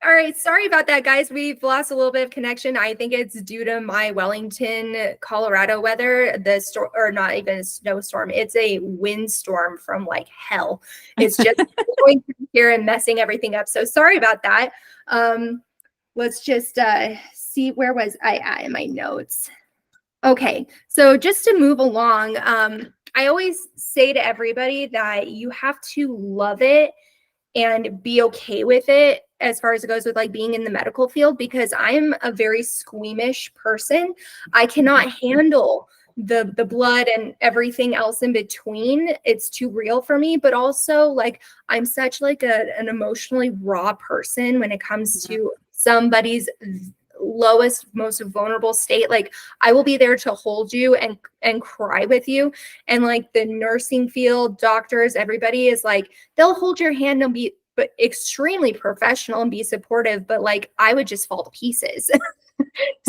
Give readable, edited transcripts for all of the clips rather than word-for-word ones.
All right. Sorry about that, guys. We've lost a little bit of connection. I think it's due to my Wellington, Colorado weather. The storm, or not even a snowstorm. It's a windstorm from like hell. It's just going through here and messing everything up. So sorry about that. Let's just see, where was I at in my notes? Okay. So just to move along, I always say to everybody that you have to love it and be okay with it as far as it goes with like being in the medical field, because I'm a very squeamish person. I cannot handle the blood and everything else in between. It's too real for me. But also, like, I'm such like an emotionally raw person when it comes to somebody's lowest, most vulnerable state. Like, I will be there to hold you and cry with you. And like the nursing field, doctors, everybody is like, they'll hold your hand and be but extremely professional and be supportive, but like I would just fall to pieces.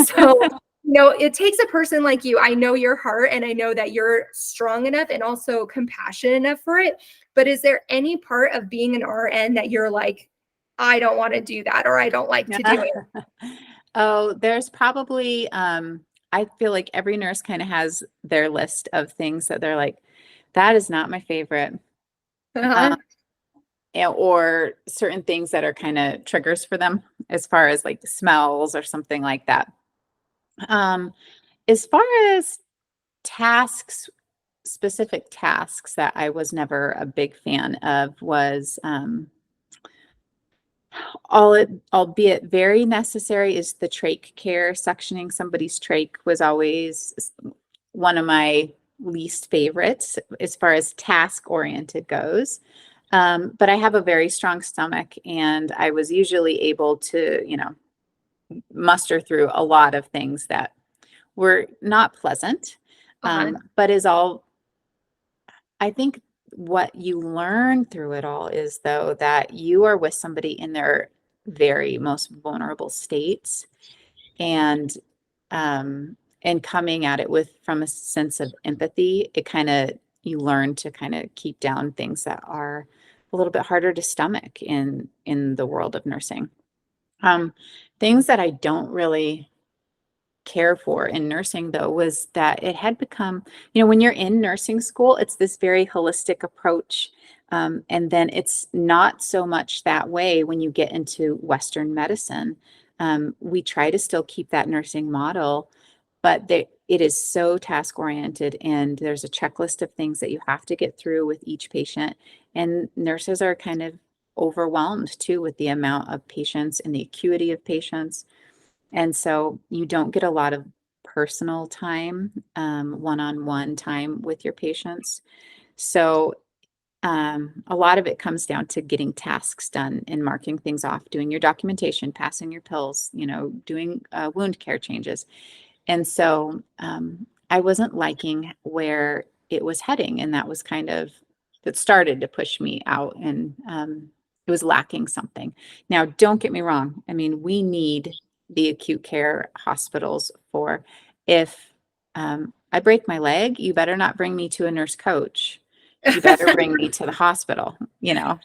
So, it takes a person like you. I know your heart and I know that you're strong enough and also compassionate enough for it. But is there any part of being an RN that you're like, I don't want to do that, or I don't like to do it? Oh, there's probably, I feel like every nurse kind of has their list of things that they're like, that is not my favorite. Or certain things that are kind of triggers for them as far as like smells or something like that. As far as tasks, specific tasks that I was never a big fan of was, albeit very necessary, is the trach care. Suctioning somebody's trach was always one of my least favorites as far as task oriented goes. But I have a very strong stomach, and I was usually able to, muster through a lot of things that were not pleasant, but I think what you learn through it all is, though, that you are with somebody in their very most vulnerable states, and coming at it from a sense of empathy, you learn to kind of keep down things that are a little bit harder to stomach in the world of nursing. Things that I don't really care for in nursing, though, was that it had become, when you're in nursing school, it's this very holistic approach. And then it's not so much that way when you get into Western medicine. We try to still keep that nursing model, but it is so task oriented, and there's a checklist of things that you have to get through with each patient. And nurses are kind of overwhelmed too with the amount of patients and the acuity of patients. And so you don't get a lot of personal time, one-on-one time with your patients. So a lot of it comes down to getting tasks done and marking things off, doing your documentation, passing your pills, doing wound care changes. And so I wasn't liking where it was heading. And that was that started to push me out, and it was lacking something. Now, don't get me wrong. I mean, we need the acute care hospitals for, if I break my leg, you better not bring me to a nurse coach. You better bring me to the hospital, I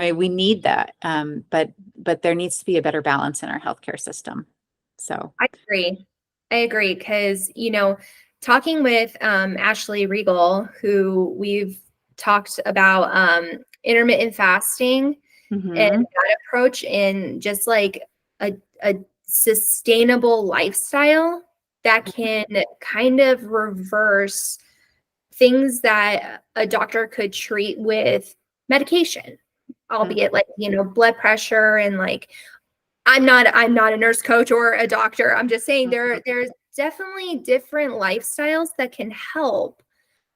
mean, we need that. But there needs to be a better balance in our healthcare system. So I agree. Because, talking with Ashley Regal, who we've talked about intermittent fasting and that approach, in just like a sustainable lifestyle that can kind of reverse things that a doctor could treat with medication, albeit like, blood pressure, and like, I'm not a nurse coach or a doctor. I'm just saying there's definitely different lifestyles that can help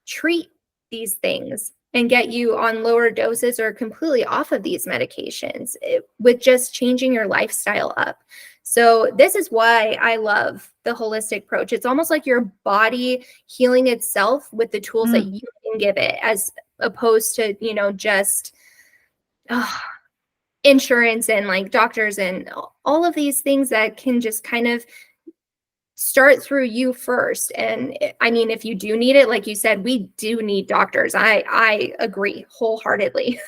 treat these things and get you on lower doses or completely off of these medications with just changing your lifestyle up. So this is why I love the holistic approach. It's almost like your body healing itself with the tools that you can give it, as opposed to, just insurance and like doctors and all of these things that can just kind of start through you first. And I mean, if you do need it, like you said, we do need doctors. I agree wholeheartedly.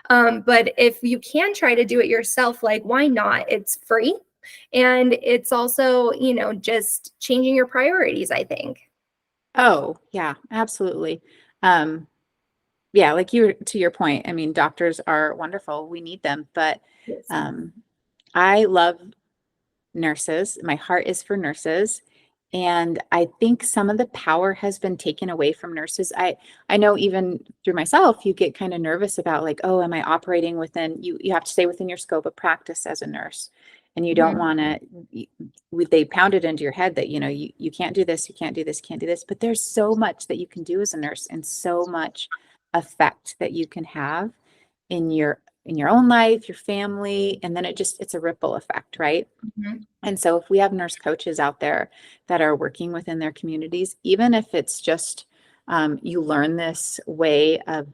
But if you can try to do it yourself, like, why not? It's free. And it's also, just changing your priorities, I think. Oh, yeah, absolutely. Um, yeah, like to your point, I mean, doctors are wonderful. We need them, but Yes. um, I love nurses. My heart is for nurses. And I think some of the power has been taken away from nurses. I know even through myself, you get kind of nervous about like, oh, am I operating within you have to stay within your scope of practice as a nurse. And you don't Mhm. want to, they pound it into your head that, you can't do this, you can't do this, you can't do this. But there's so much that you can do as a nurse and so much effect that you can have in your own life, your family, and then it's a ripple effect, right? Mhm. And so if we have nurse coaches out there that are working within their communities, even if it's just you learn this way of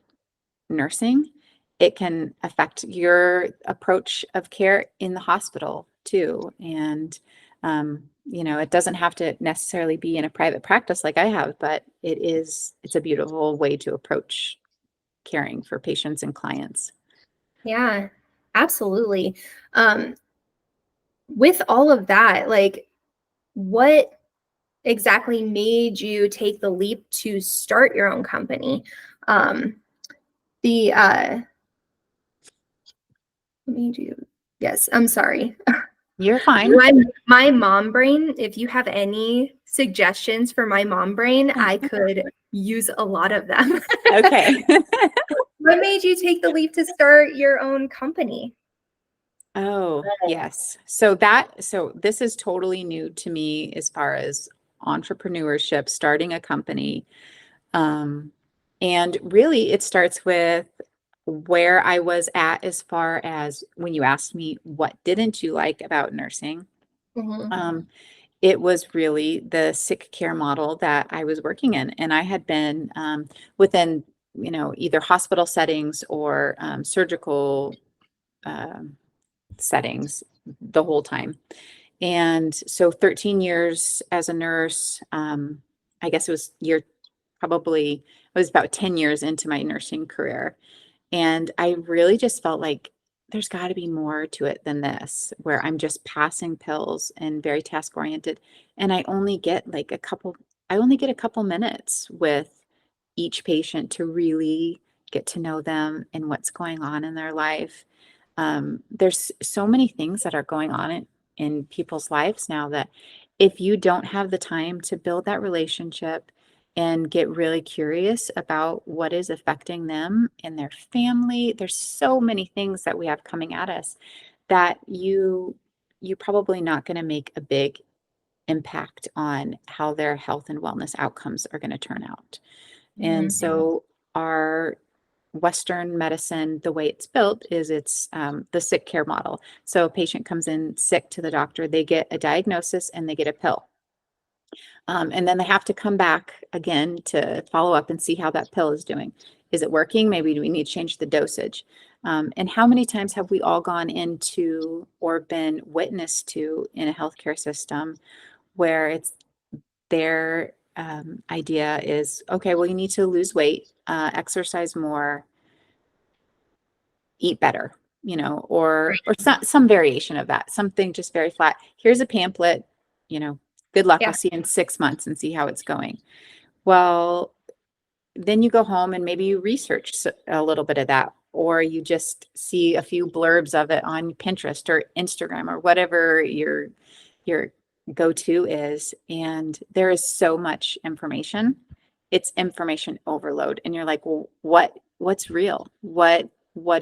nursing, it can affect your approach of care in the hospital too. And it doesn't have to necessarily be in a private practice like I have, but it's a beautiful way to approach caring for patients and clients. Yeah, absolutely. Um, with all of that, like, what exactly made you take the leap to start your own company? Um, the made you, yes, I'm sorry. You're fine. My mom brain, if you have any suggestions for my mom brain, I could use a lot of them. Okay. What made you take the leap to start your own company? Oh, yes. So this is totally new to me as far as entrepreneurship, starting a company. Um, and really it starts with where I was at as far as when you asked me what didn't you like about nursing? Mhm. Um, it was really the sick care model that I was working in. And I had been within, either hospital settings or surgical um, settings the whole time. And so 13 years as a nurse, I guess it was about 10 years into my nursing career. And I really just felt like there's got to be more to it than this, where I'm just passing pills and very task oriented. And I only get a couple minutes with each patient to really get to know them and what's going on in their life. There's so many things that are going on in people's lives now that if you don't have the time to build that relationship and get really curious about what is affecting them and their family, there's so many things that we have coming at us that you're probably not going to make a big impact on how their health and wellness outcomes are going to turn out. And Mhm. so our Western medicine, the way it's built is it's the sick care model. So a patient comes in sick to the doctor, they get a diagnosis and they get a pill. And then they have to come back again to follow up and see how that pill is doing. Is it working? Maybe do we need to change the dosage? And how many times have we all gone into or been witness to in a healthcare system where it's their idea is, okay, well, you need to lose weight, exercise more, eat better, or some variation of that, something just very flat. Here's a pamphlet, you know, good luck. I'll Yeah, see you in 6 months and see how it's going. Well, then you go home and maybe you research a little bit of that, or you just see a few blurbs of it on Pinterest or Instagram or whatever your go-to is. And there is so much information. It's information overload. And you're like, well, what's real? What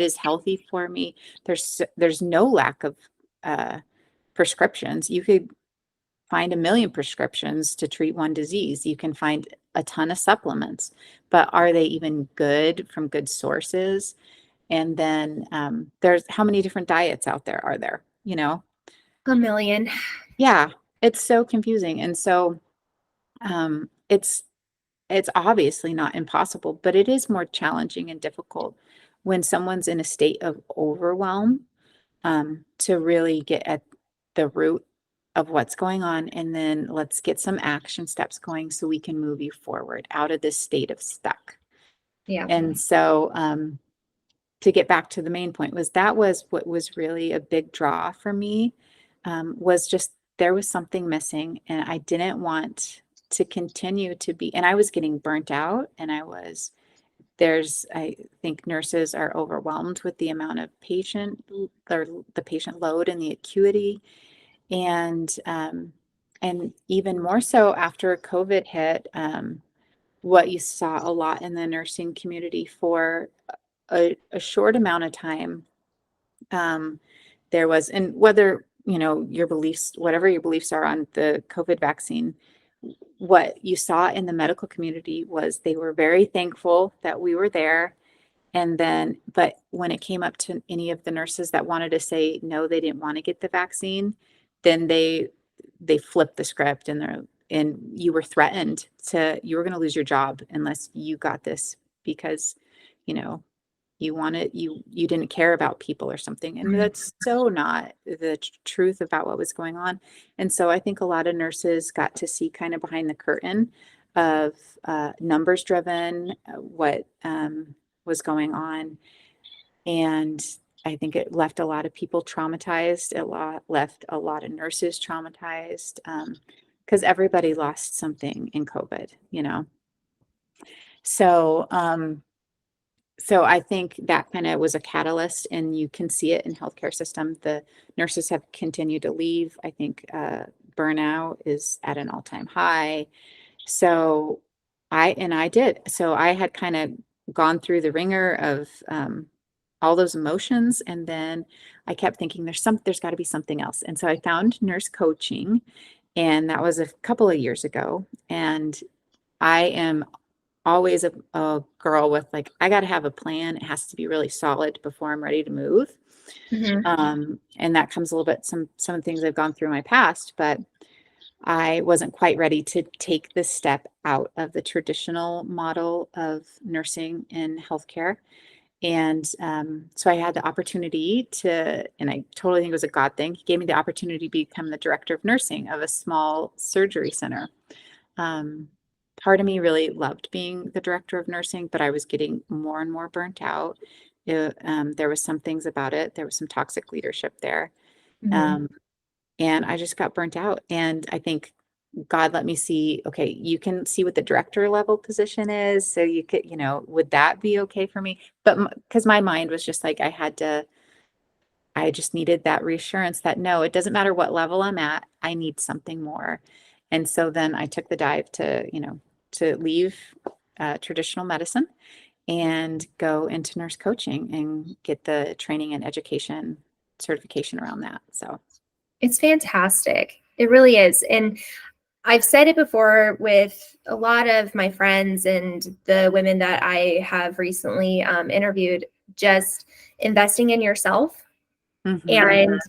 is healthy for me? There's no lack of uh, prescriptions. You could find a million prescriptions to treat one disease. You can find a ton of supplements, but are they even good from good sources? And then there's how many different diets out there are there? a million. Yeah, it's so confusing. And so it's obviously not impossible, but it is more challenging and difficult when someone's in a state of overwhelm to really get at the root of what's going on, and then let's get some action steps going so we can move you forward out of this state of stuck. Yeah. And so, to get back to the main point, that was what was really a big draw for me, was just there was something missing, and I didn't want to continue to be, and I was getting burnt out, and I think nurses are overwhelmed with the amount of or the patient load and the acuity. And even more so after COVID hit, what you saw a lot in the nursing community for a short amount of time, there was, and whether, whatever your beliefs are on the COVID vaccine, what you saw in the medical community was they were very thankful that we were there. And then, but when it came up to any of the nurses that wanted to say no, they didn't want to get the vaccine, then they flipped the script, and you were threatened you were going to lose your job unless you got this, because, you know, you didn't care about people or something. And that's so not the truth about what was going on. And so I think a lot of nurses got to see kind of behind the curtain of numbers driven, what was going on. And I think it left a lot of people traumatized. Left a lot of nurses traumatized, because everybody lost something in COVID, So, so I think that kind of was a catalyst, and you can see it in healthcare system. The nurses have continued to leave. I think burnout is at an all-time high. So I did. So I had kind of gone through the ringer of all those emotions, and then I kept thinking there's got to be something else. And so I found nurse coaching, and that was a couple of years ago. And I am always a girl with, like, I got to have a plan. It has to be really solid before I'm ready to move. And that comes a little bit, some of the things I've gone through in my past, but I wasn't quite ready to take this step out of the traditional model of nursing in healthcare. And so I had the opportunity and I totally think it was a God thing. He gave me the opportunity to become the director of nursing of a small surgery center. Part of me really loved being the director of nursing, but I was getting more and more burnt out. There was some things about it. There was some toxic leadership there. And I just got burnt out. And I think God let me see, okay, you can see what the director level position is. So you could, would that be okay for me? But because my mind was just like, I just needed that reassurance that no, it doesn't matter what level I'm at, I need something more. And so then I took the dive to leave traditional medicine and go into nurse coaching and get the training and education certification around that. So it's fantastic. It really is. And I've said it before with a lot of my friends and the women that I have recently interviewed, just investing in yourself and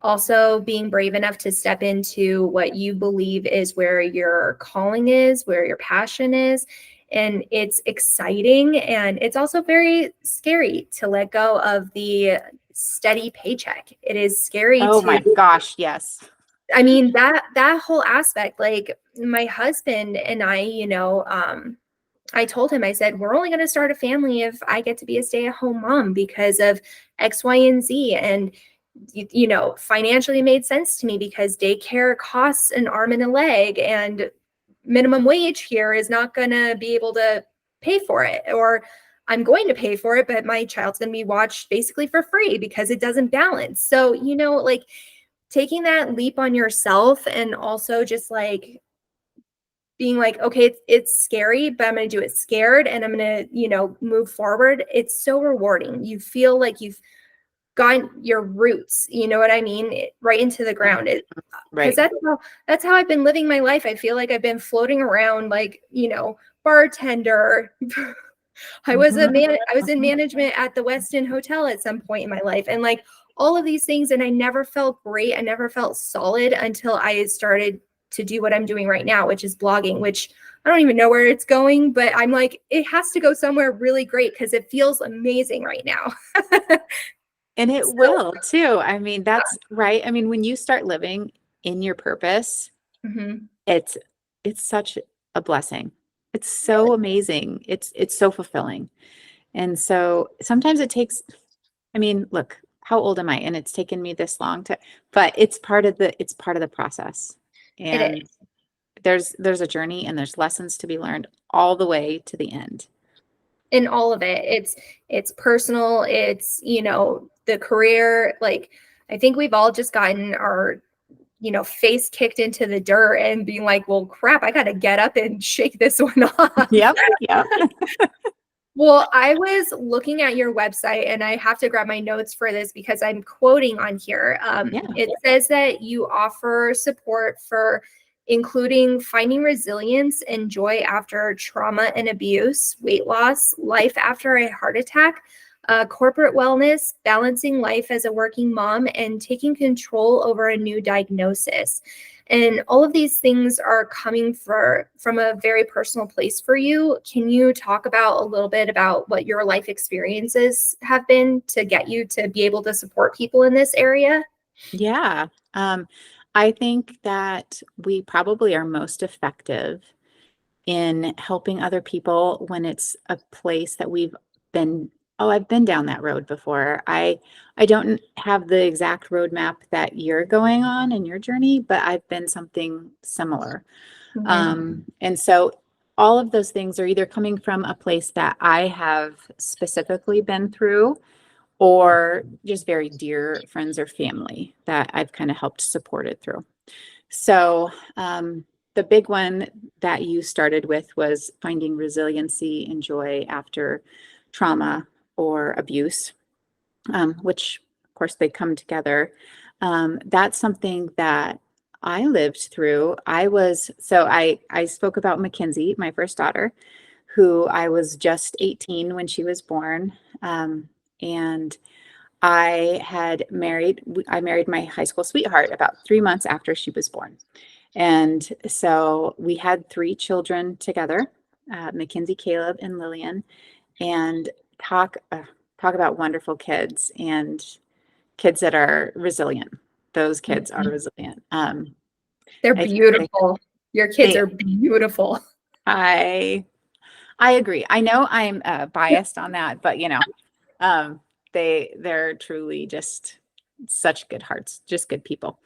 also being brave enough to step into what you believe is where your calling is, where your passion is. And it's exciting. And it's also very scary to let go of the steady paycheck. It is scary. Oh my gosh, yes. I mean, that whole aspect, like my husband and I told him, I said, we're only going to start a family if I get to be a stay-at-home mom because of X, Y, and Z. And, financially made sense to me because daycare costs an arm and a leg, and minimum wage here is not going to be able to pay for it. Or I'm going to pay for it, but my child's going to be watched basically for free because it doesn't balance. So, like taking that leap on yourself, and also just like being like, okay, it's scary, but I'm going to do it scared, and I'm going to, move forward. It's so rewarding. You feel like you've gotten your roots, you know what I mean? Right into the ground. Right. Because that's how I've been living my life. I feel like I've been floating around like, bartender. I was in management at the Westin Hotel at some point in my life, and like all of these things, and I never felt great. I never felt solid until I started to do what I'm doing right now, which is blogging, which I don't even know where it's going, but I'm like, it has to go somewhere really great because it feels amazing right now. And it will too. I mean, that's right. I mean, when you start living in your purpose, Mhm. it's such a blessing. It's so amazing. It's so fulfilling. And so sometimes it takes, I mean, look, how old am I? And it's taken me this long to, but it's part of the process. It And is. there's a journey and there's lessons to be learned all the way to the end. In all of it. It's personal, it's, the career, like I think we've all just gotten our, face kicked into the dirt and being like, well, crap, I got to get up and shake this one off. Yep. Yep. Well, I was looking at your website and I have to grab my notes for this because I'm quoting on here. Yeah. It says that you offer support for including finding resilience and joy after trauma and abuse, weight loss, life after a heart attack, corporate wellness, balancing life as a working mom, and taking control over a new diagnosis. And all of these things are coming from a very personal place for you. Can you talk about a little bit about what your life experiences have been to get you to be able to support people in this area? Yeah. I think that we probably are most effective in helping other people when it's a place that we've been, oh, I've been down that road before. I don't have the exact roadmap that you're going on in your journey, but I've been something similar. Mhm. And so all of those things are either coming from a place that I have specifically been through or just very dear friends or family that I've kind of helped support it through. So, the big one that you started with was finding resiliency and joy after trauma or abuse, which, of course, they come together. That's something that I lived through. I spoke about Mackenzie, my first daughter, who I was just 18 when she was born. And I married my high school sweetheart about 3 months after she was born. And so we had three children together, Mackenzie, Caleb, and Lillian, and talk about wonderful kids and kids that are resilient. Those kids are Mhm. resilient. They're I think beautiful. Your kids they, are beautiful. I, I agree. I know I'm biased on that, but um, they're truly just such good hearts, just good people.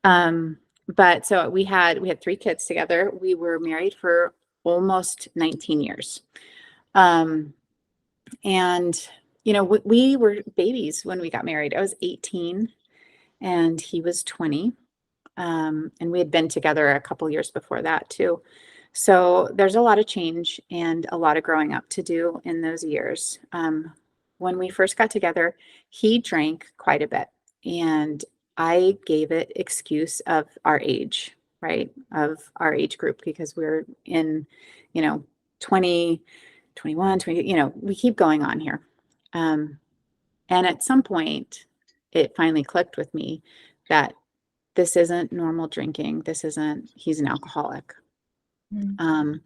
Um, but so we had three kids together. We were married for almost 19 years. Um, and we were babies when we got married. I was 18 and he was 20. And we had been together a couple years before that too. So there's a lot of change and a lot of growing up to do in those years. When we first got together, he drank quite a bit, and I gave it excuse of our age, right? Of our age group, because we're in, 20, 21, 20, we keep going on here. Um, and at some point, it finally clicked with me that this isn't normal drinking. He's an alcoholic. Mm. Um,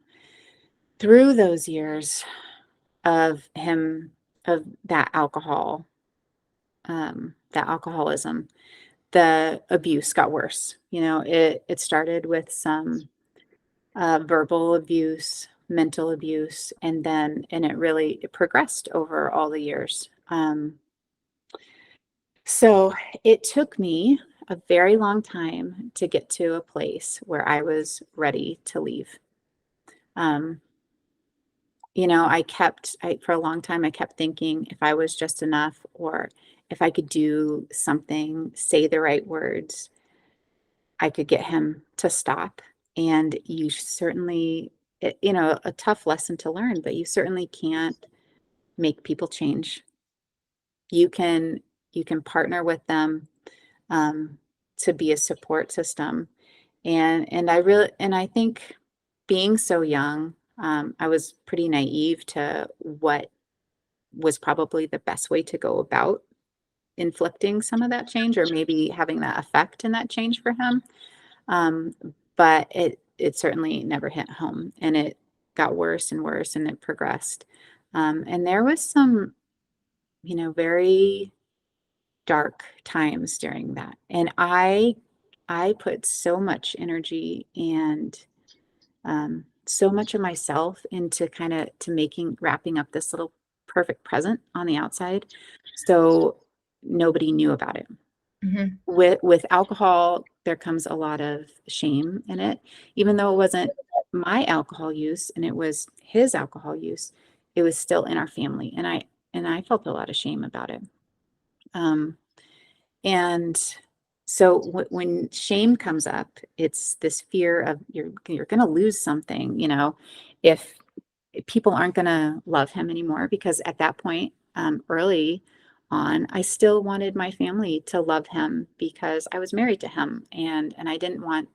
Through those years of him, of that alcoholism, the abuse got worse. It started with some verbal abuse, mental abuse, and it progressed over all the years. So it took me a very long time to get to a place where I was ready to leave. Um, for a long time, I kept thinking if I was just enough, or if I could do something, say the right words, I could get him to stop. And a tough lesson to learn, but you certainly can't make people change. You can, you can partner with them, um, to be a support system. And I think being so young, I was pretty naive to what was probably the best way to go about inflicting some of that change, or maybe having that effect in that change for him. Um, but it certainly never hit home, and it got worse and worse, and it progressed. And there was some, very dark times during that. And I I put so much energy and so much of myself into kind of to making wrapping up this little perfect present on the outside, so nobody knew about it. Mhm. With alcohol, there comes a lot of shame in it, even though it wasn't my alcohol use and it was his alcohol use, it was still in our family, and I felt a lot of shame about it. Um, and so when shame comes up, it's this fear of you're going to lose something, if people aren't going to love him anymore, because at that point, early on, I still wanted my family to love him because I was married to him, and I didn't want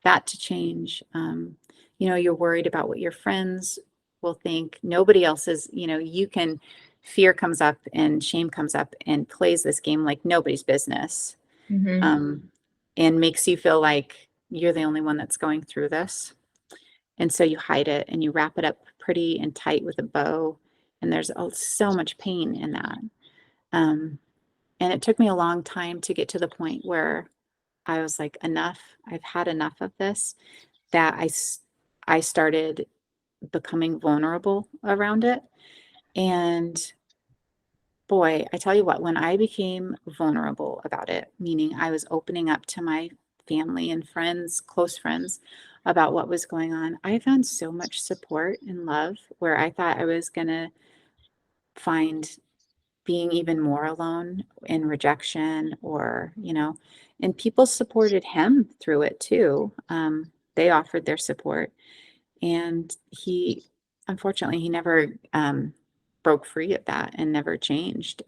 that to change. You're worried about what your friends will think. Nobody else is, you can, fear comes up and shame comes up and plays this game like nobody's business, Mhm. um, and makes you feel like you're the only one that's going through this. And so you hide it and you wrap it up pretty and tight with a bow. And there's so much pain in that. Um, and it took me a long time to get to the point where I was like, enough. I've had enough of this. That I started becoming vulnerable around it. And boy, I tell you what, when I became vulnerable about it, meaning I was opening up to my family and friends, close friends, about what was going on, I found so much support and love where I thought I was going to find being even more alone in rejection, or, and people supported him through it too. They offered their support, and unfortunately, he never broke free of that and never changed.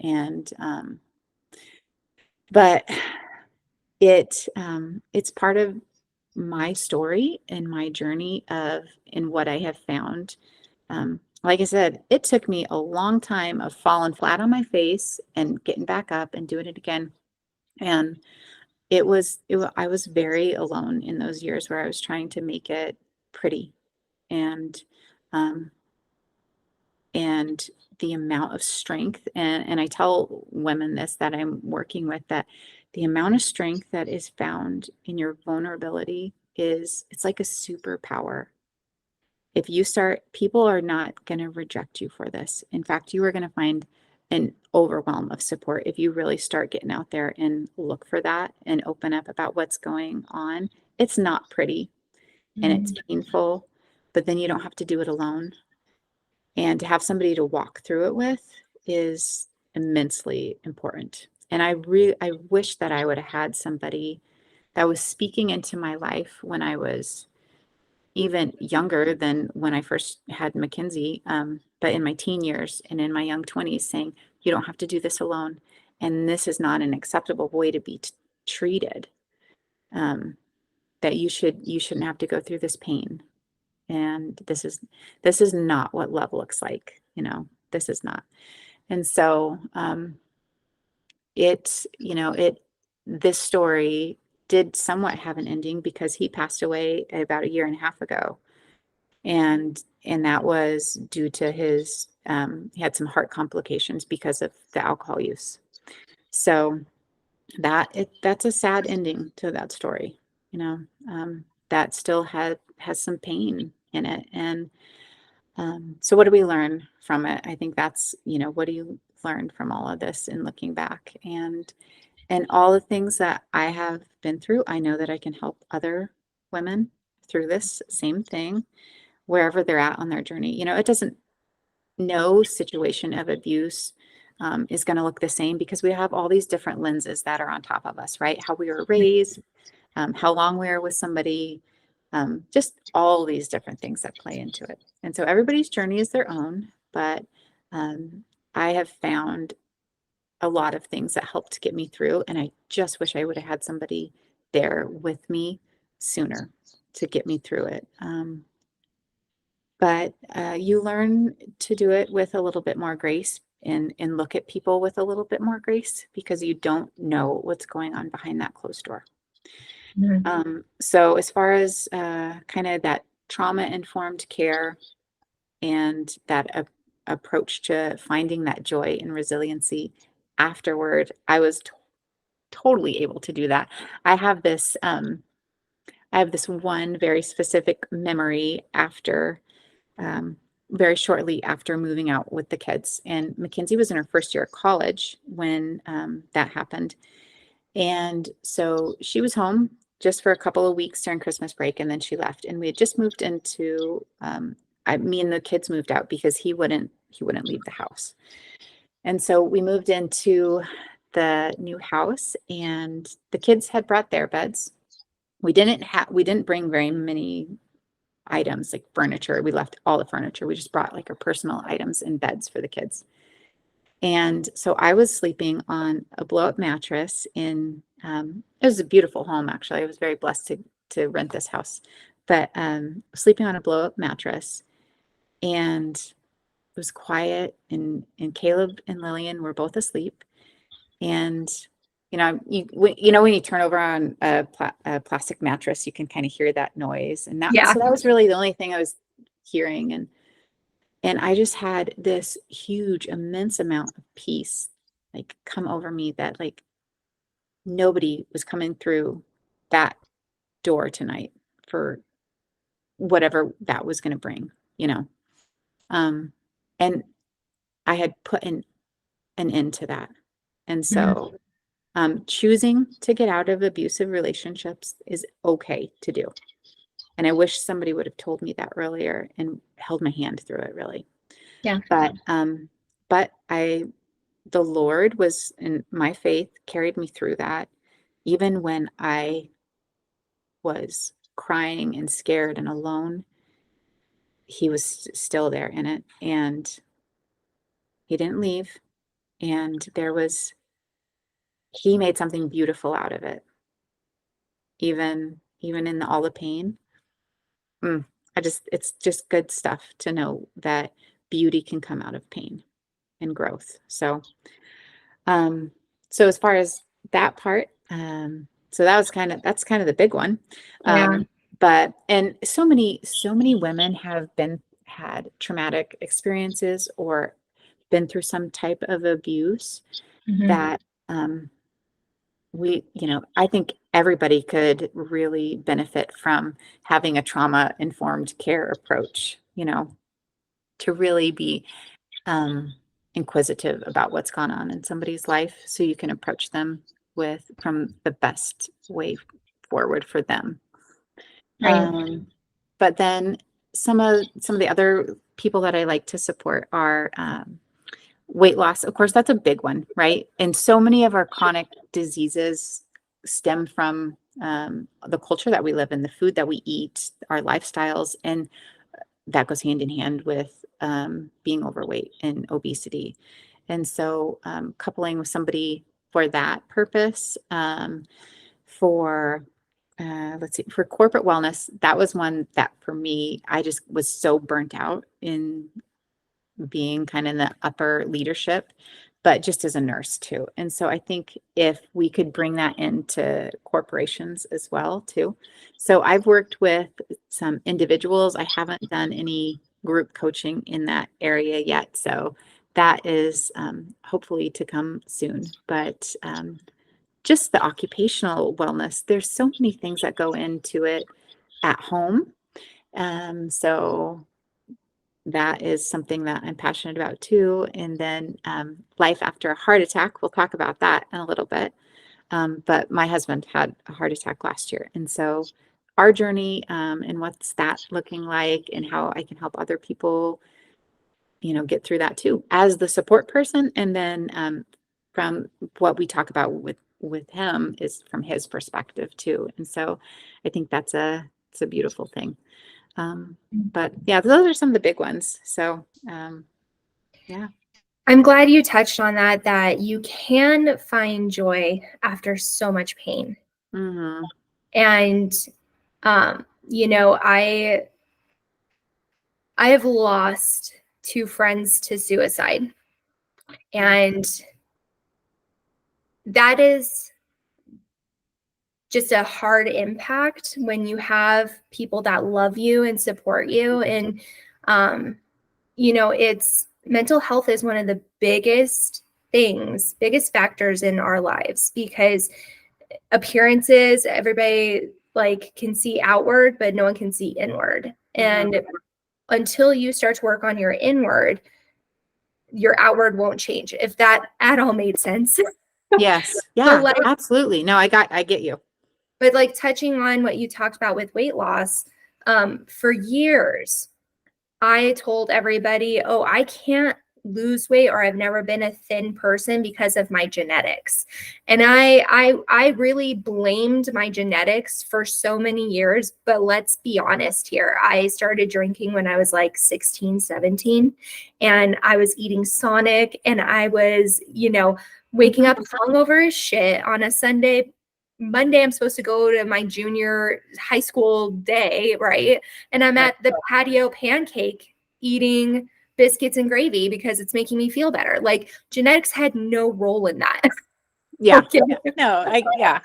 But it's part of my story and my journey of in what I have found. Like I said, it took me a long time of falling flat on my face and getting back up and doing it again. And I was very alone in those years where I was trying to make it pretty. And um, and the amount of strength, and I tell women this that I'm working with, that the amount of strength that is found in your vulnerability it's like a superpower. If you start, people are not going to reject you for this. In fact, you are going to find an overwhelm of support if you really start getting out there and look for that and open up about what's going on. It's not pretty and it's Mhm. painful, but then you don't have to do it alone. And to have somebody to walk through it with is immensely important. And I wish that I would have had somebody that was speaking into my life when I was even younger than when I first had Mackenzie, but in my teen years and in my young 20s, saying, you don't have to do this alone. And this is not an acceptable way to be treated. That you shouldn't have to go through this pain. And this is not what love looks like. This is not. And so this story did somewhat have an ending because he passed away about a year and a half ago. And that was due to his he had some heart complications because of the alcohol use. So that's a sad ending to that story. That still has some pain in it. And so what do we learn from it? I think that's, what do you learn from all of this in looking back, and all the things that I have been through? I know that I can help other women through this same thing, wherever they're at on their journey. It doesn't, no situation of abuse is going to look the same, because we have all these different lenses that are on top of us, right? How we were raised, how long we were with somebody, just all these different things that play into it. And so everybody's journey is their own, but I have found a lot of things that helped get me through. And I just wish I would have had somebody there with me sooner to get me through it. But you learn to do it with a little bit more grace, and look at people with a little bit more grace, because you don't know what's going on behind that closed door. Mhm. So as far as kind of that trauma-informed care and that approach to finding that joy and resiliency afterward, I was totally able to do that. I have this one very specific memory after, um, very shortly after moving out with the kids. And Mackenzie was in her first year of college when that happened. And so she was home just for a couple of weeks during Christmas break, and then she left. And we had just moved into, me and the kids moved out because he wouldn't leave the house. And so we moved into the new house, and the kids had brought their beds. We didn't bring very many items like furniture. We left all the furniture. We just brought like our personal items and beds for the kids. And so I was sleeping on a blow up mattress it was a beautiful home, actually. I was very blessed to rent this house, but sleeping on a blow up mattress, and it was quiet, and Caleb and Lillian were both asleep. And when you turn over on a plastic mattress, you can kind of hear that noise. And Yeah. so that was really the only thing I was hearing. And I just had this huge, immense amount of peace like come over me, that like nobody was coming through that door tonight for whatever that was going to bring, you know. Um, and I had put an end to that. And Mhm. so choosing to get out of abusive relationships is okay to do. And I wish somebody would have told me that earlier and held my hand through it, really. Yeah. But the Lord was, in my faith carried me through that, even when I was crying and scared and alone. He was still there in it, and he didn't leave. And he made something beautiful out of it, even in all the pain. Mm, it's just good stuff to know that beauty can come out of pain and growth. Um, so as far as that part, so that's kind of the big one. Yeah. But and so many women have had traumatic experiences or been through some type of abuse Mhm. that um, I think everybody could really benefit from having a trauma informed care approach, to really be um, inquisitive about what's gone on in somebody's life so you can approach them from the best way forward for them. Right. But then some of the other people that I like to support are weight loss. Of course, that's a big one, right? And so many of our chronic diseases stem from the culture that we live in, the food that we eat, our lifestyles, and that goes hand in hand with being overweight and obesity. And so coupling with somebody for that purpose, for let's see, for corporate wellness, that was one that for me, I just was so burnt out in being kind of in the upper leadership, but just as a nurse too. And so I think if we could bring that into corporations as well too. So I've worked with some individuals. I haven't done any group coaching in that area yet. So that is hopefully to come soon. But just the occupational wellness, there's so many things that go into it at home. So that is something that I'm passionate about too. And then life after a heart attack, we'll talk about that in a little bit. But my husband had a heart attack last year. And so our journey and what's that looking like and how I can help other people, get through that too as the support person. And then from what we talk about with him is from his perspective too. And so I think it's a beautiful thing. But yeah, those are some of the big ones. So yeah. I'm glad you touched on that you can find joy after so much pain. Hmm. And I have lost two friends to suicide. And that is just a hard impact when you have people that love you and support you. And it's mental health is one of the biggest things, biggest factors in our lives, because appearances, everybody like can see outward, but no one can see inward. And until you start to work on your inward, your outward won't change, if that at all made sense. Yes. But Yeah, like, absolutely. No, I get you. but like touching on what you talked about with weight loss, for years, I told everybody, oh, I can't lose weight, or I've never been a thin person because of my genetics. And I really blamed my genetics for so many years, but let's be honest here. I started drinking when I was like 16, 17, and I was eating Sonic, and I was, waking up hungover as shit on a Sunday. Monday, I'm supposed to go to my junior high school day, right? And I'm at the patio pancake eating biscuits and gravy because it's making me feel better. Like, genetics had no role in that. Yeah. Okay. No, yeah.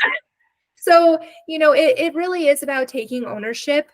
So, it really is about taking ownership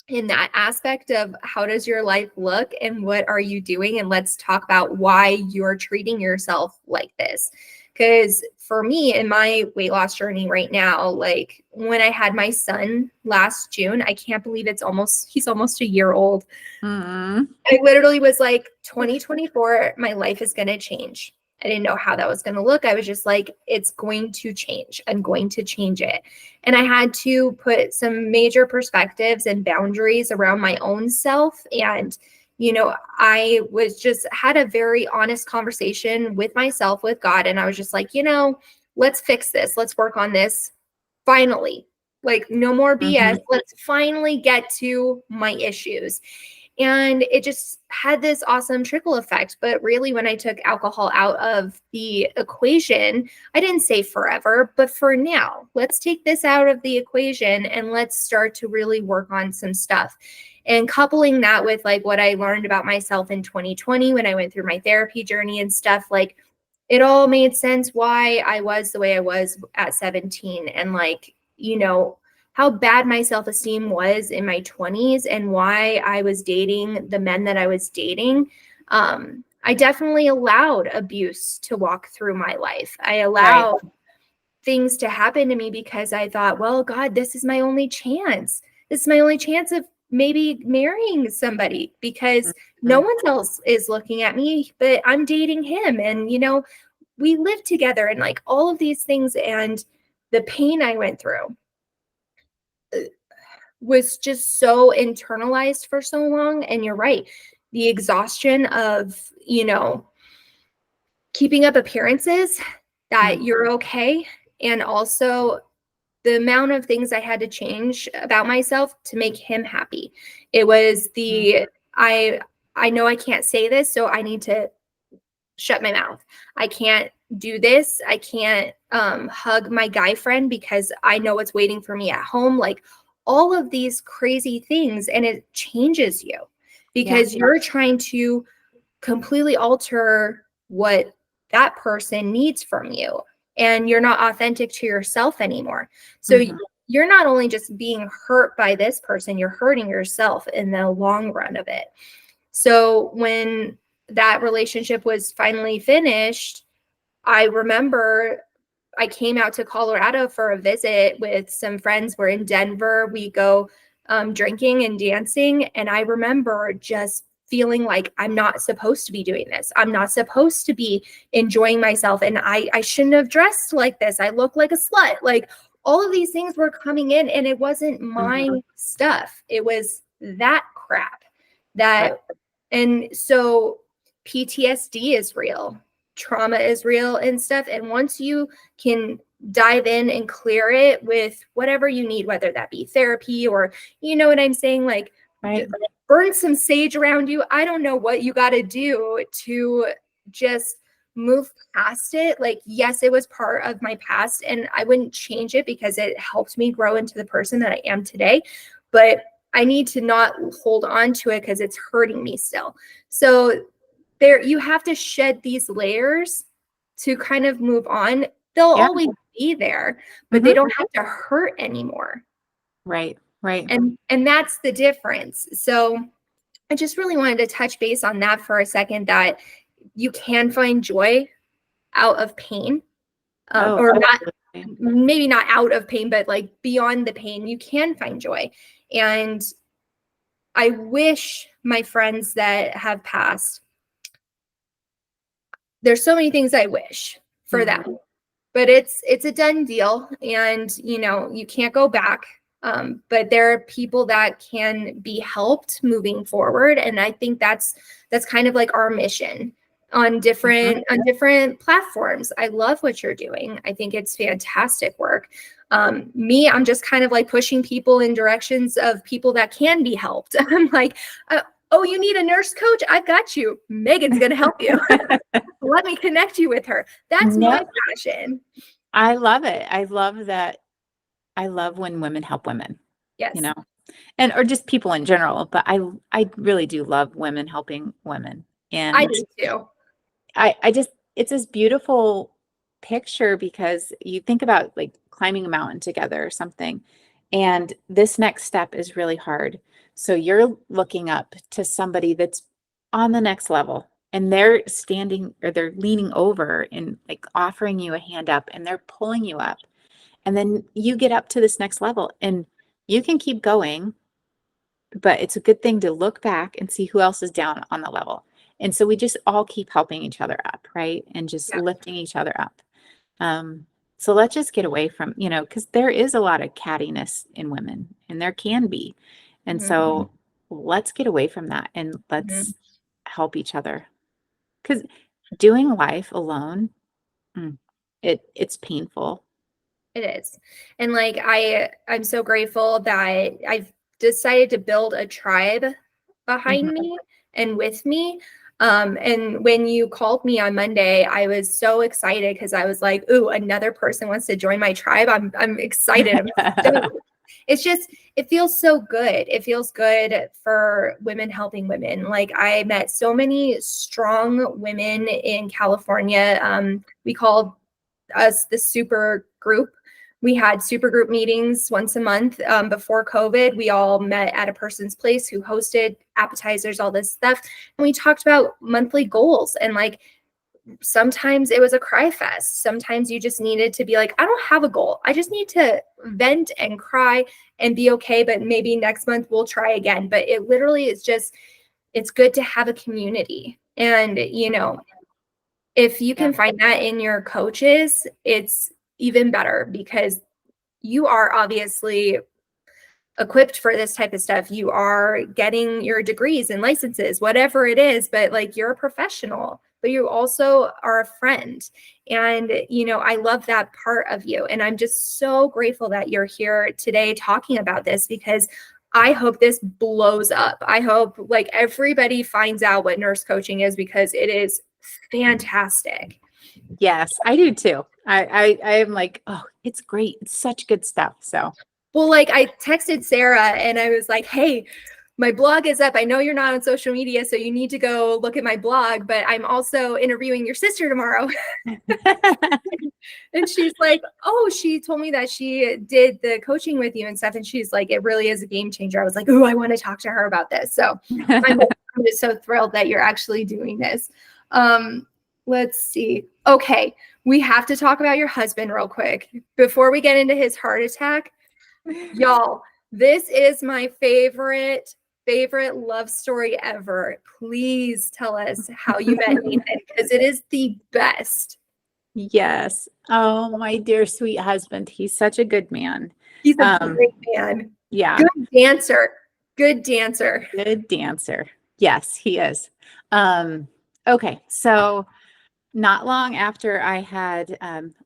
in that aspect of how does your life look and what are you doing? And let's talk about why you're treating yourself like this. Because for me, in my weight loss journey right now, like when I had my son last June, I can't believe he's almost a year old. Mm-hmm. I literally was like, 2024, my life is going to change. I didn't know how that was going to look. I was just like, it's going to change. I'm going to change it. And I had to put some major perspectives and boundaries around my own self. And, I was just had a very honest conversation with myself, with God. And I was just like, let's fix this. Let's work on this. Finally, like, no more BS. Let's finally get to my issues. And it just had this awesome trickle effect. But really, when I took alcohol out of the equation, I didn't say forever, but for now, let's take this out of the equation and let's start to really work on some stuff. And coupling that with like what I learned about myself in 2020 when I went through my therapy journey and stuff, like it all made sense why I was the way I was at 17, and like, how bad my self-esteem was in my 20s and why I was dating the men that I was dating. I definitely allowed abuse to walk through my life. I allowed things to happen to me because I thought, well, God, this is my only chance. This is my only chance of maybe marrying somebody because no one else is looking at me, but I'm dating him. And, we live together and like all of these things. And the pain I went through was just so internalized for so long. And you're right. The exhaustion of, keeping up appearances that you're okay. And also the amount of things I had to change about myself to make him happy. It was I know I can't say this, so I need to shut my mouth. I can't do this. I can't hug my guy friend because I know what's waiting for me at home. Like all of these crazy things. And it changes you because you're trying to completely alter what that person needs from you. And you're not authentic to yourself anymore. So you're not only just being hurt by this person, you're hurting yourself in the long run of it. So when that relationship was finally finished, I remember I came out to Colorado for a visit with some friends. We're in Denver. We go drinking and dancing. And I remember just feeling like I'm not supposed to be doing this. I'm not supposed to be enjoying myself. And I shouldn't have dressed like this. I look like a slut. Like all of these things were coming in and it wasn't my stuff. It was that crap that, and so PTSD is real. Trauma is real and stuff. And once you can dive in and clear it with whatever you need, whether that be therapy or, you know what I'm saying? Like burn some sage around you. I don't know what you got to do to just move past it. Like, yes, it was part of my past and I wouldn't change it because it helped me grow into the person that I am today. But I need to not hold on to it because it's hurting me still. So you have to shed these layers to kind of move on. They'll always be there, but they don't have to hurt anymore. Right. And that's the difference. So I just really wanted to touch base on that for a second, that you can find joy out of pain, Oh, or not, absolutely. maybe not out of pain, but like beyond the pain, you can find joy. And I wish my friends that have passed, there's so many things I wish for Mhm. them, but it's a done deal, and you can't go back. But there are people that can be helped moving forward, and I think that's kind of like our mission on Mhm. different platforms. I love what you're doing. I think it's fantastic work. Me, I'm just kind of like pushing people in directions of people that can be helped. I'm like, oh, you need a nurse coach? I've got you. Megan's gonna help you. Let me connect you with her. That's No, my passion. I love it. I love that. I love when women help women, you Yes, know, and or just people in general, but I really do love women helping women. I And do too. I just it's this beautiful picture because you think about like climbing a mountain together or something, and this next step is really hard. So you're looking up to somebody that's on the next level, and they're standing or they're leaning over and like offering you a hand up, and they're pulling you up. And then you get up to this next level and you can keep going, but it's a good thing to look back and see who else is down on the level. And so we just all keep helping each other up, right? And just Yeah. lifting each other up. Um, so let's just get away from, because there is a lot of cattiness in women and there can be. And Mhm, so let's get away from that and let's mhm. help each other. Because doing life alone, mm, it's painful. It is. And like I'm so grateful that I've decided to build a tribe behind Mhm. me and with me. And when you called me on Monday, I was so excited because I was like, "Ooh, another person wants to join my tribe." I'm excited. I'm stoked. It's just it feels so good. It feels good for women helping women. Like I met so many strong women in California. We called us the super group. We had super group meetings once a month before COVID. We all met at a person's place who hosted appetizers, all this stuff. And we talked about monthly goals. And like sometimes it was a cry fest. Sometimes you just needed to be like, I don't have a goal. I just need to vent and cry and be okay. But maybe next month we'll try again. But it literally is just, it's good to have a community. And, if you Yeah. can find that in your coaches, it's even better because you are obviously equipped for this type of stuff. You are getting your degrees and licenses, whatever it is, but like you're a professional, but you also are a friend. And, I love that part of you. And I'm just so grateful that you're here today talking about this because I hope this blows up. I hope like everybody finds out what nurse coaching is because it is fantastic. Yes, I do too. I am like, oh, it's great. It's such good stuff. So Well, like I texted Sarah and I was like, hey, my blog is up. I know you're not on social media, so you need to go look at my blog, but I'm also interviewing your sister tomorrow. And she's like, oh, she told me that she did the coaching with you and stuff. And she's like, it really is a game changer. I was like, oh, I want to talk to her about this. So I'm just so thrilled that you're actually doing this. Um, let's see. Okay. We have to talk about your husband real quick before we get into his heart attack. Y'all, this is my favorite love story ever. Please tell us how you met Nathan because it is the best. Yes. Oh, my dear sweet husband. He's such a good man. He's a Um, great man. yeah, Good dancer. Good dancer. good dancer. Yes, he is. Okay, so not long after I had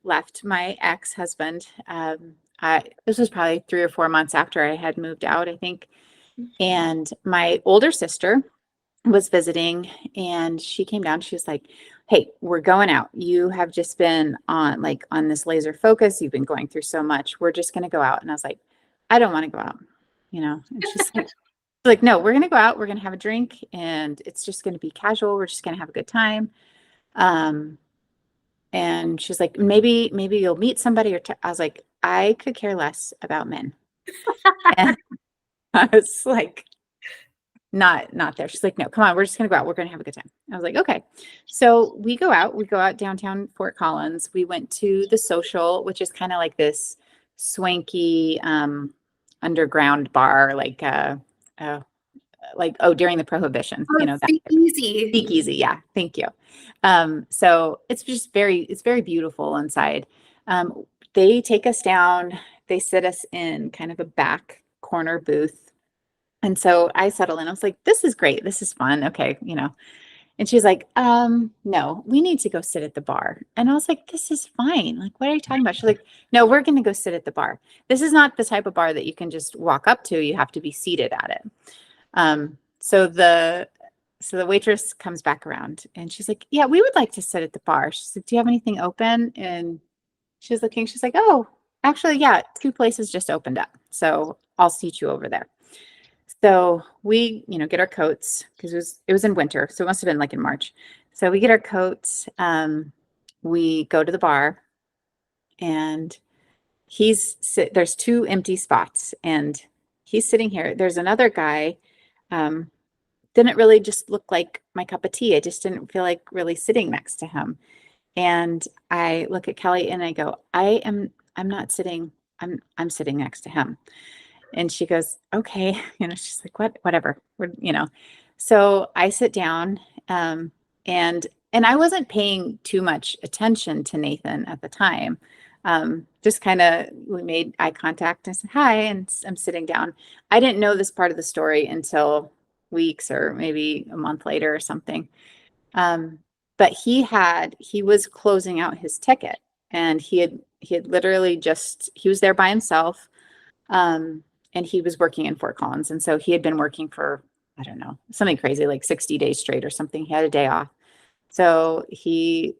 left my ex-husband, this was probably 3 or 4 months after I had moved out, I think. And my older sister was visiting and she came down. She was like, hey, we're going out. You have just been on this laser focus. You've been going through so much. We're just going to go out. And I was like, I don't want to go out, and she's like, no, we're going to go out. We're going to have a drink and it's just going to be casual. We're just going to have a good time. Um, and she's like, maybe you'll meet somebody I was like, I could care less about men. And I was like, not there. She's like, no, come on, we're just gonna go out. We're gonna have a good time. I was like, okay. So we go out downtown Fort Collins. We went to the Social, which is kind of like this swanky underground bar, uh during the Prohibition, Oh, it's that easy. speakeasy. Yeah, thank you. So it's very beautiful inside. They take us down, they sit us in kind of a back corner booth. And so I settle in. I was like, this is great. This is fun. Okay, And she's like, no, we need to go sit at the bar. And I was like, this is fine. Like, what are you talking about? She's like, no, we're going to go sit at the bar. This is not the type of bar that you can just walk up to. You have to be seated at it. So the waitress comes back around and she's like, yeah, we would like to sit at the bar. She's like, do you have anything open? And she's looking, she's like, oh, actually, yeah, 2 places just opened up. So I'll seat you over there. So we, get our coats because it was in winter. So it must have been like in March. So we get our coats. We go to the bar and there's 2 empty spots and he's sitting here. There's another guy, didn't really just look like my cup of tea. I just didn't feel like really sitting next to him. And I look at Kelly and I go, I'm not sitting, I'm sitting next to him. And she goes, okay. She's like, whatever. So I sit down, and I wasn't paying too much attention to Nathan at the time. Just kind of, we made eye contact and I said, hi, and I'm sitting down. I didn't know this part of the story until weeks or maybe a month later or something. But he was closing out his ticket and he had literally he was there by himself. And he was working in Fort Collins. And so he had been working for, I don't know, something crazy, like 60 days straight or something. He had a day off. So he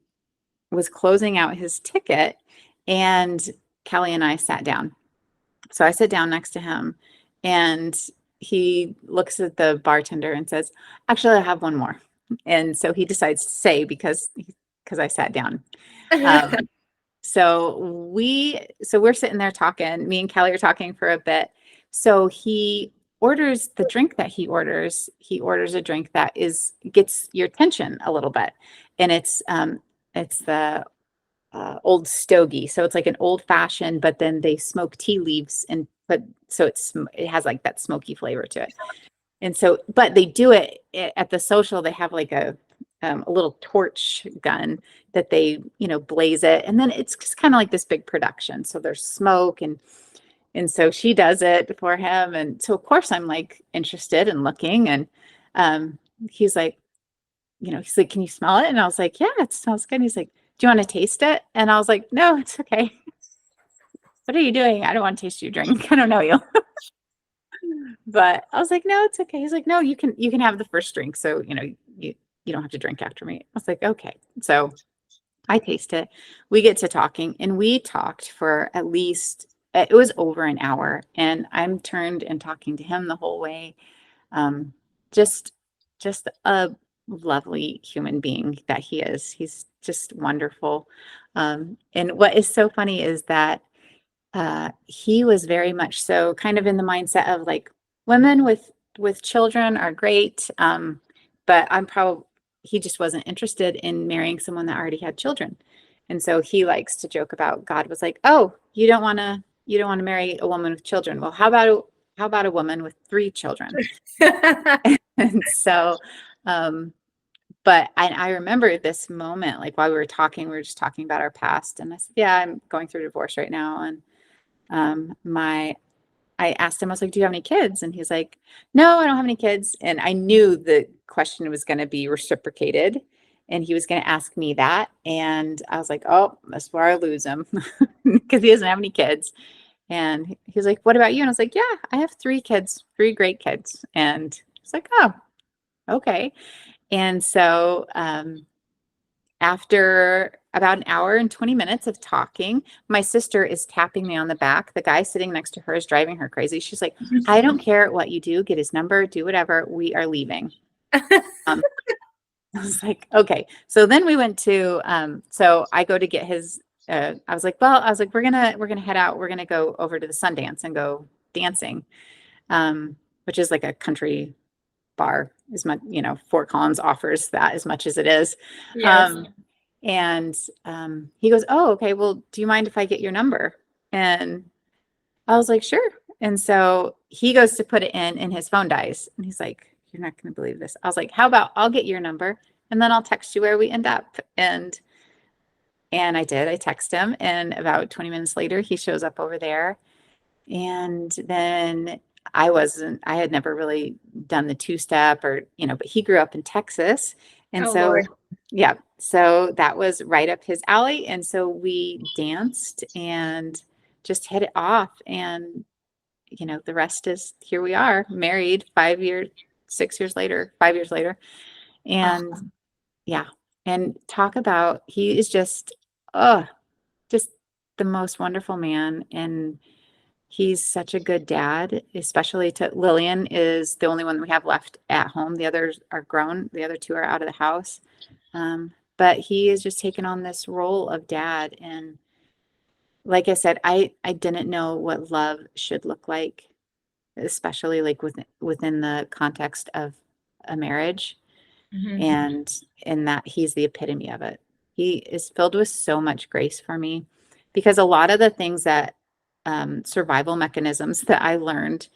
was closing out his ticket and Kelly and I sat down. So I sit down next to him and he looks at the bartender and says, actually, I have one more. And so he decides to say because I sat down. So we're sitting there talking, me and Kelly are talking for a bit. So he orders the drink that he orders. He orders a drink that gets your attention a little bit. And it's the old stogie. So it's like an old fashioned, but then they smoke tea leaves so it has like that smoky flavor to it. And so, but they do it at the Social. They have like a little torch gun that they, blaze it. And then it's just kind of like this big production. So there's smoke and so she does it for him. And so of course I'm like interested in looking and he's like, can you smell it? And I was like, yeah, it smells good. And he's like, do you want to taste it? And I was like, no, it's okay. What are you doing? I don't want to taste your drink. I don't know you. But I was like, no, it's okay. He's like, no, you can have the first drink. So, you don't have to drink after me. I was like, okay. So I taste it. We get to talking and we talked for at least, it was over an hour and I'm turned and talking to him the whole way. Just a lovely human being that he is. He's just wonderful. And what is so funny is that he was very much so kind of in the mindset of like women with children are great. But he just wasn't interested in marrying someone that already had children. And so he likes to joke about God was like, oh, you don't want to marry a woman with children. Well, how about a woman with 3 children? And so, but I remember this moment, like while we were talking, we were just talking about our past. And I said, yeah, I'm going through a divorce right now. And I asked him, I was like, do you have any kids? And he's like, no, I don't have any kids. And I knew the question was going to be reciprocated and he was going to ask me that. And I was like, oh, that's where I lose him because he doesn't have any kids. And he was like, what about you? And I was like, yeah, I have 3 kids, 3 great kids. And he's like, oh, okay. And so, after about an hour and 20 minutes of talking, my sister is tapping me on the back. The guy sitting next to her is driving her crazy. She's like, I don't care what you do, get his number, do whatever. We are leaving. I was like, okay. So then we went to, so I go to get his, I was like, we're going to head out. We're going to go over to the Sundance and go dancing, which is like a country bar as much, Fort Collins offers that as much as it is. Yes. And he goes, oh, okay, well, do you mind if I get your number? And I was like, sure. And so he goes to put it in and his phone dies. And he's like, you're not going to believe this. I was like, how about I'll get your number and then I'll text you where we end up. And I did. I text him, and about 20 minutes later, he shows up over there. And then I had never really done the two-step but he grew up in Texas. And Oh, so, Lord. yeah, so that was right up his alley. And so we danced and just hit it off. And, the rest is, here we are, married 5 years, 6 years later, 5 years later. And yeah. And talk about, he is just the most wonderful man. And he's such a good dad, especially to Lillian is the only one we have left at home. The others are grown. The other two are out of the house. But he has just taken on this role of dad. And like I said, I didn't know what love should look like, especially like within the context of a marriage. Mhm. And in that he's the epitome of it. He is filled with so much grace for me, because a lot of the things that survival mechanisms that I learned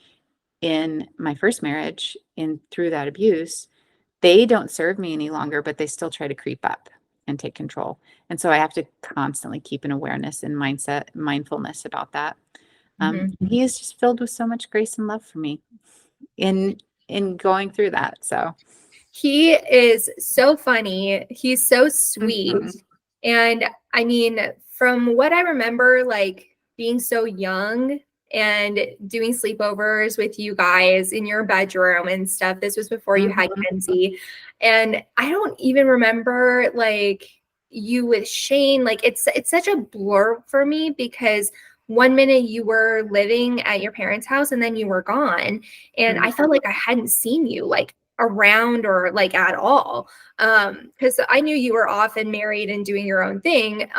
in my first marriage and through that abuse, they don't serve me any longer, but they still try to creep up and take control. And so I have to constantly keep an awareness and mindfulness about that. Mhm. He is just filled with so much grace and love for me in going through that. So He is so funny. He's so sweet. Mhm. And I mean, from what I remember, like being so young and doing sleepovers with you guys in your bedroom and stuff, this was before you had Mhm. Kenzie. And I don't even remember like you with Shane. Like it's such a blur for me, because one minute you were living at your parents' house and then you were gone. And I felt like I hadn't seen you like around or like at all, because I knew you were off and married and doing your own thing,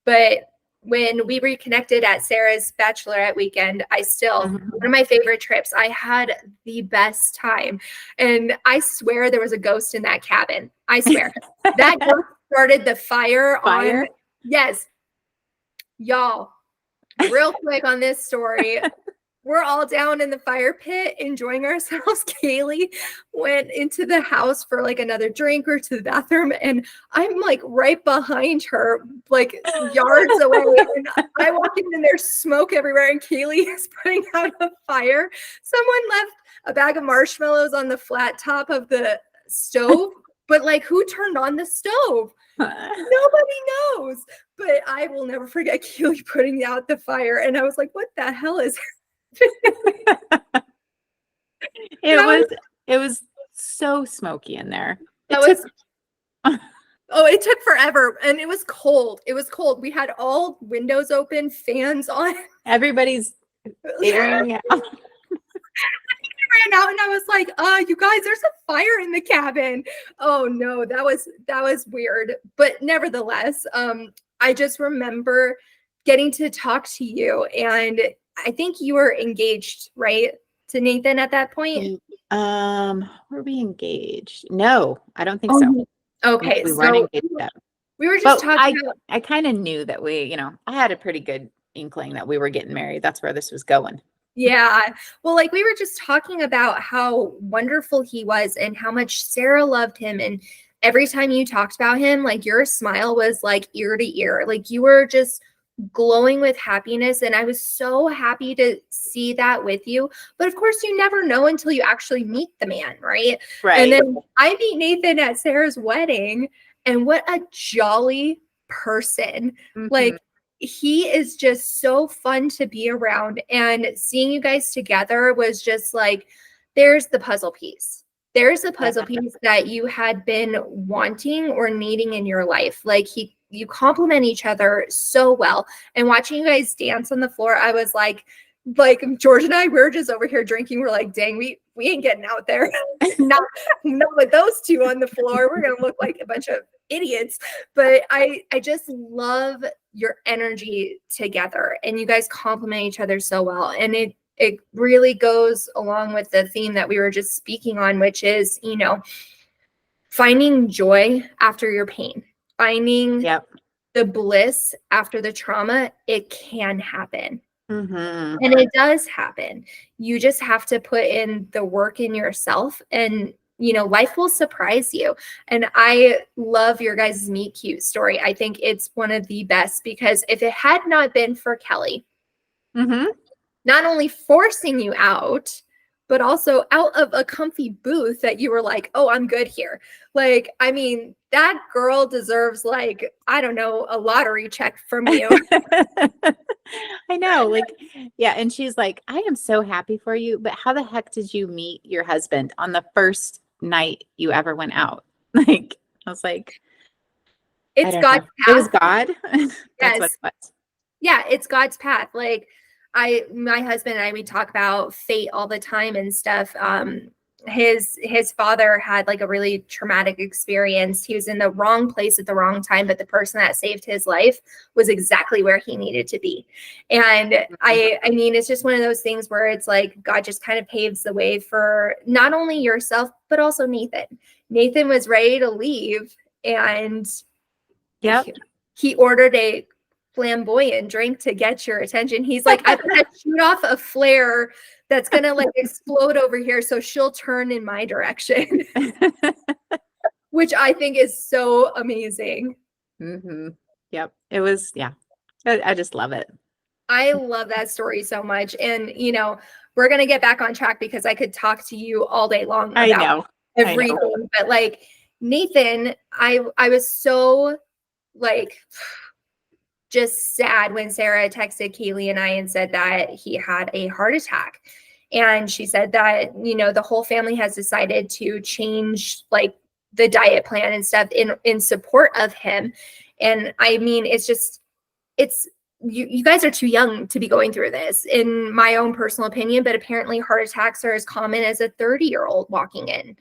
but when we reconnected at Sarah's bachelorette weekend, Mhm. one of my favorite trips, I had the best time. And I swear there was a ghost in that cabin. I swear. That ghost started the fire on. Fire. Yes, y'all, real quick on this story. We're all down in the fire pit enjoying ourselves. Kaylee went into the house for like another drink or to the bathroom, and I'm like right behind her, like yards away. And I walk in and there's smoke everywhere, and Kaylee is putting out a fire. Someone left a bag of marshmallows on the flat top of the stove, but like who turned on the stove? Nobody knows. But I will never forget Keely putting out the fire. And I was like, what the hell is It was so smoky in there. that was oh, it took forever. And it was cold. It was cold. We had all windows open, fans on. Everybody's airing out. Ran out and I was like, you guys, there's a fire in the cabin. Oh no, that was weird. But nevertheless, I just remember getting to talk to you, and I think you were engaged, right? To Nathan at that point? Were we engaged? No, I don't think Oh, so. No, okay. we weren't So engaged yet. we were just But talking about, I kind of knew that I had a pretty good inkling that we were getting married. That's where this was going. yeah. Well, like we were just talking about how wonderful he was and how much Sarah loved him. And every time you talked about him, like your smile was like ear to ear. Like you were just glowing with happiness. And I was so happy to see that with you. But of course, you never know until you actually meet the man, right? And Right. then I meet Nathan at Sarah's wedding, and what a jolly person. Like, Mhm. he is just so fun to be around, and seeing you guys together was just like, there's the puzzle piece. There's a puzzle piece that you had been wanting or needing in your life. Like you complement each other so well. And watching you guys dance on the floor, I was like George and I, we're just over here drinking. We're like, dang, we ain't getting out there. not with those two on the floor. We're gonna look like a bunch of idiots. But I just love your energy together, and you guys complement each other so well. And it really goes along with the theme that we were just speaking on, which is, you know, finding joy after your pain, finding Yep. the bliss after the trauma. It can happen. Mm-hmm. And it does happen. You just have to put in the work in yourself, and you know, life will surprise you. And I love your guys' meet cute story. I think it's one of the best, because if it had not been for Kelly, Mm-hmm. not only forcing you out, but also out of a comfy booth that you were like, oh, I'm good here. Like, I mean, that girl deserves, like, I don't know, a lottery check from you. I know, like, yeah. And she's like, I am so happy for you, but how the heck did you meet your husband on the first night you ever went out? Like, I was like, I It's don't know. God's It was path. God. That's what Yes. it was. Yeah, it's God's path. Like, my husband and I, we talk about fate all the time and stuff. His father had like a really traumatic experience. He was in the wrong place at the wrong time, but the person that saved his life was exactly where he needed to be. And Mhm. I mean, it's just one of those things where it's like God just kind of paves the way for not only yourself, but also Nathan. Nathan was ready to leave, and Yep. he ordered a flamboyant drink to get your attention. He's like, I'm gonna shoot off a flare that's gonna like explode over here, so she'll turn in my direction, which I think is so amazing. Mm-hmm. Yep. It was, yeah. I just love it. I love that story so much. And, you know, we're going to get back on track, because I could talk to you all day long I about know. I know. everything. But like Nathan, I was so like just sad when Sarah texted Kaylee and I and said that he had a heart attack. And she said that, you know, the whole family has decided to change like the diet plan and stuff in support of him. And I mean, it's just, it's, you guys are too young to be going through this, in my own personal opinion, but apparently heart attacks are as common as a 30-year-old walking in,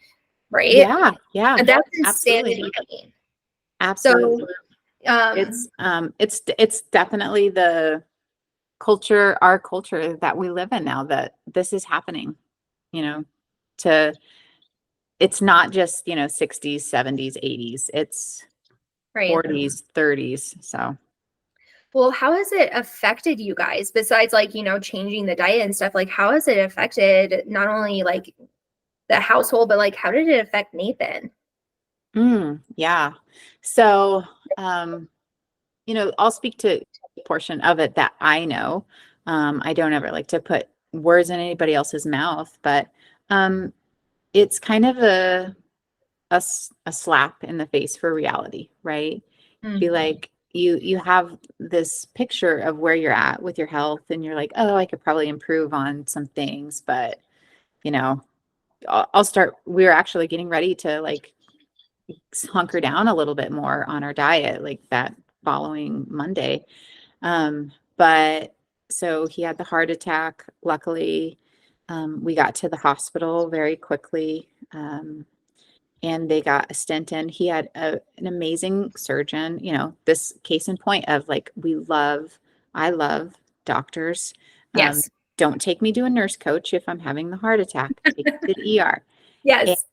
right? Yeah. Yeah. And that's Absolutely. insanity to me. So, Absolutely. um, It's definitely the culture, our culture that we live in now, that this is happening, you know, to it's not just, 60s, 70s, 80s, it's right. 40s, 30s. So, Well, how has it affected you guys besides like, you know, changing the diet and stuff? Like, how has it affected not only like the household, but like, how did it affect Nathan? yeah. So, I'll speak to the portion of it that I know. I don't ever like to put words in anybody else's mouth, but um, it's kind of a slap in the face for reality, right? Be Mm. like, you have this picture of where you're at with your health, and you're like, oh, I could probably improve on some things, but you know, I'll start. We're actually getting ready to like hunker down a little bit more on our diet, like that following Monday. But so he had the heart attack. Luckily, we got to the hospital very quickly. And they got a stent in. He had an amazing surgeon, this case in point of like, I love doctors. Um, Yes. don't take me to a nurse coach if I'm having the heart attack. Take me to the ER. And Yes.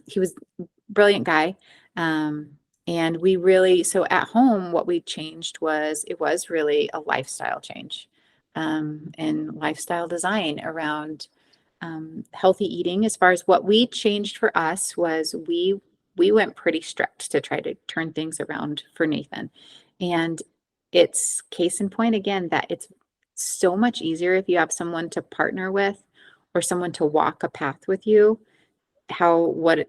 he was a brilliant guy. And we really, so at home, what we changed was, it was really a lifestyle change, and lifestyle design around healthy eating. As far as what we changed for us was, we went pretty strict to try to turn things around for Nathan. And it's case in point again that it's so much easier if you have someone to partner with, or someone to walk a path with you, what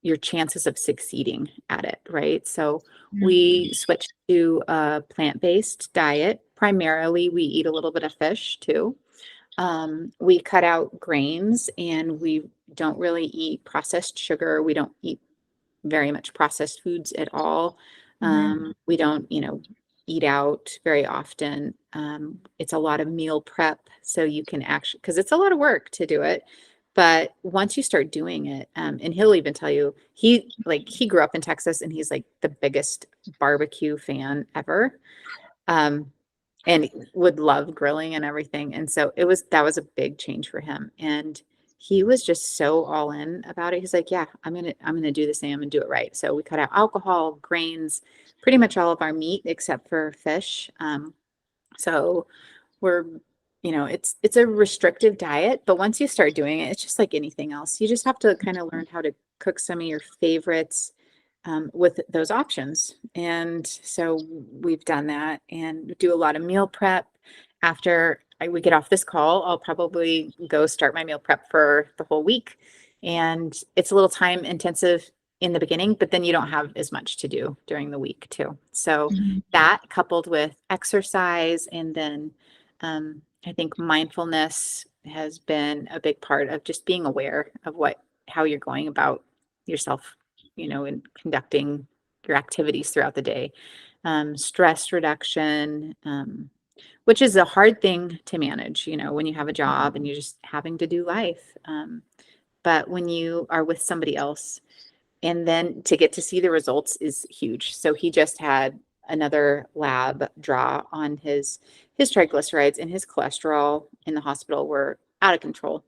your chances of succeeding at it, right? So Mm. we switched to a plant-based diet. Primarily, we eat a little bit of fish too. We cut out grains, and we don't really eat processed sugar. We don't eat very much processed foods at all. Mhm. We don't, eat out very often. It's a lot of meal prep. So you can actually, because it's a lot of work to do it. But once you start doing it, and he'll even tell you, he grew up in Texas, and he's like the biggest barbecue fan ever. Um, and would love grilling and everything. And so that was a big change for him. And he was just so all in about it. He's like, yeah, I'm gonna do the same and do it right. So we cut out alcohol, grains, pretty much all of our meat except for fish. So we're, it's a restrictive diet, but once you start doing it, it's just like anything else. You just have to kind of learn how to cook some of your favorites with those options. And so we've done that and do a lot of meal prep. After we get off this call, I'll probably go start my meal prep for the whole week. And it's a little time intensive in the beginning, but then you don't have as much to do during the week too. So that coupled with exercise and then I think mindfulness has been a big part of just being aware of how you're going about yourself, in conducting your activities throughout the day. Stress reduction, which is a hard thing to manage, when you have a job and you're just having to do life. But when you are with somebody else, and then to get to see the results is huge. So he just had another lab draw on his triglycerides, and his cholesterol in the hospital were out of control.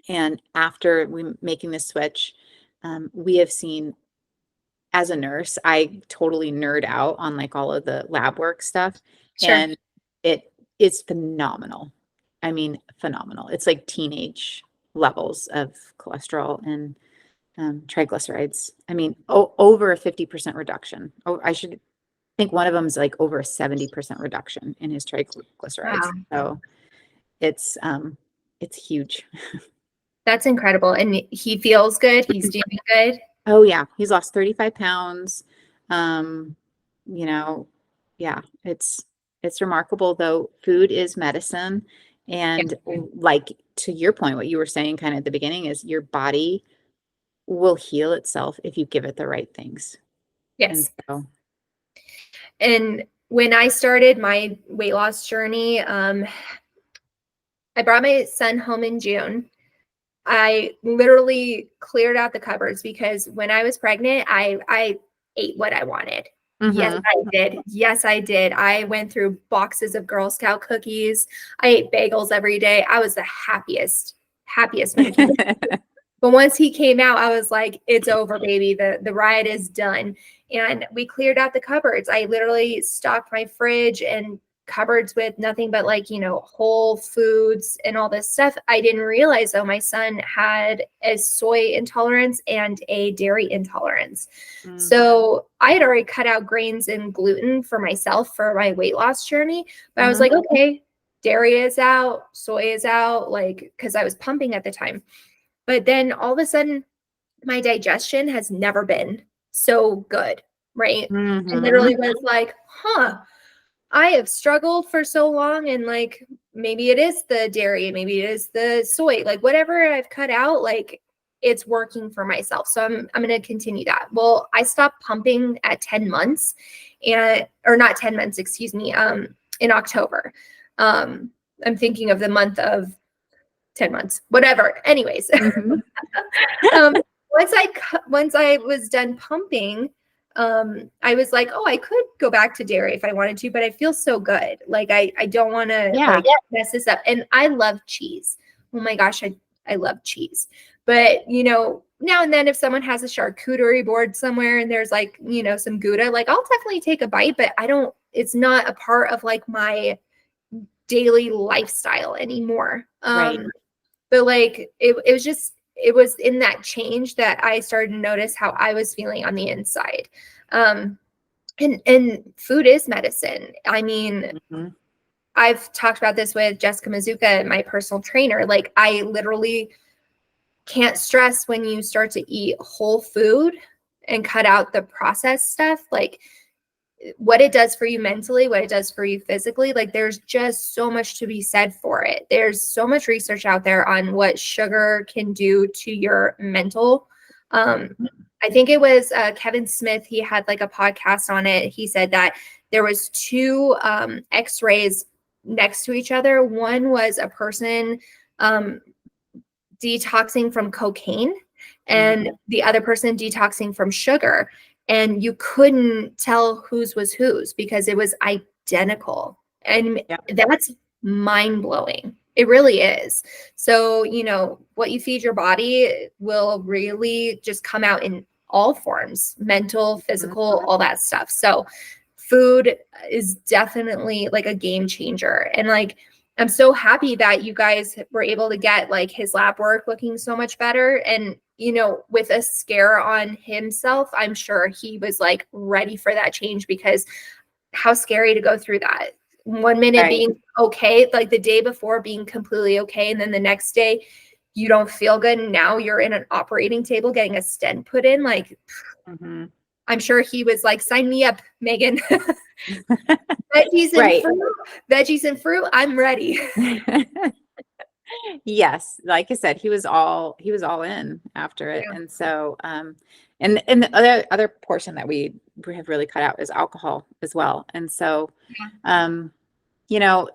And after making this switch, we have seen, as a nurse, I totally nerd out on like all of the lab work stuff. Sure. And it is phenomenal. I mean, phenomenal. It's like teenage levels of cholesterol and triglycerides. I mean, over a 50% reduction. Oh, I should think one of them is like over a 70% reduction in his triglycerides. Wow. So it's huge. That's incredible. And he feels good. He's doing good. Oh yeah. He's lost 35 pounds. Yeah, it's remarkable though. Food is medicine. And like to your point, what you were saying kind of at the beginning is your body will heal itself if you give it the right things. Yes. And when I started my weight loss journey, I brought my son home in June. I literally cleared out the cupboards because when I was pregnant, I ate what I wanted. Yes, I did. Yes, I did. I went through boxes of Girl Scout cookies. I ate bagels every day. I was the happiest when it came. But once he came out, I was like, it's over, baby. The ride is done. And we cleared out the cupboards. I literally stocked my fridge and cupboards with nothing but whole foods and all this stuff. I didn't realize though my son had a soy intolerance and a dairy intolerance. So I had already cut out grains and gluten for myself for my weight loss journey. But I was like, okay, dairy is out, soy is out, because I was pumping at the time. But then all of a sudden, my digestion has never been so good, right? And literally was like, I have struggled for so long, and maybe it is the dairy, maybe it is the soy, whatever I've cut out, it's working for myself. So I'm going to continue that. Well, I stopped pumping at 10 months or not 10 months, excuse me, in October. I'm thinking of the month of 10 months, whatever. Anyways, once I was done pumping, I was like, oh, I could go back to dairy if I wanted to, but I feel so good. I don't want to mess this up. And I love cheese. Oh my gosh, I love cheese. But now and then if someone has a charcuterie board somewhere and there's some Gouda, I'll definitely take a bite, but it's not a part of my daily lifestyle anymore. Right. But it was in that change that I started to notice how I was feeling on the inside. And food is medicine. I mean, I've talked about this with Jessica Mazuka, my personal trainer. I literally can't stress when you start to eat whole food and cut out the processed stuff, what it does for you mentally, what it does for you physically. There's just so much to be said for it. There's so much research out there on what sugar can do to your mental. I think it was Kevin Smith. He had a podcast on it. He said that there was two x-rays next to each other. One was a person detoxing from cocaine and the other person detoxing from sugar. And you couldn't tell whose was whose because it was identical. And Yeah. that's mind blowing. It really is. So, what you feed your body will really just come out in all forms, mental, physical, all that stuff. So, food is definitely like a game changer. And like, I'm so happy that you guys were able to get like his lab work looking so much better. And, with a scare on himself, I'm sure he was like ready for that change, because how scary to go through that. 1 minute Right. being okay, like the day before being completely okay, and then the next day you don't feel good, and now you're in an operating table getting a stent put in. Like, Mm-hmm. I'm sure he was like, sign me up, Megan. veggies and Right. fruit, veggies and fruit, I'm ready. Yes, like I said, he was all in after it. Yeah. And so and the other portion that we have really cut out is alcohol as well. And so um you know,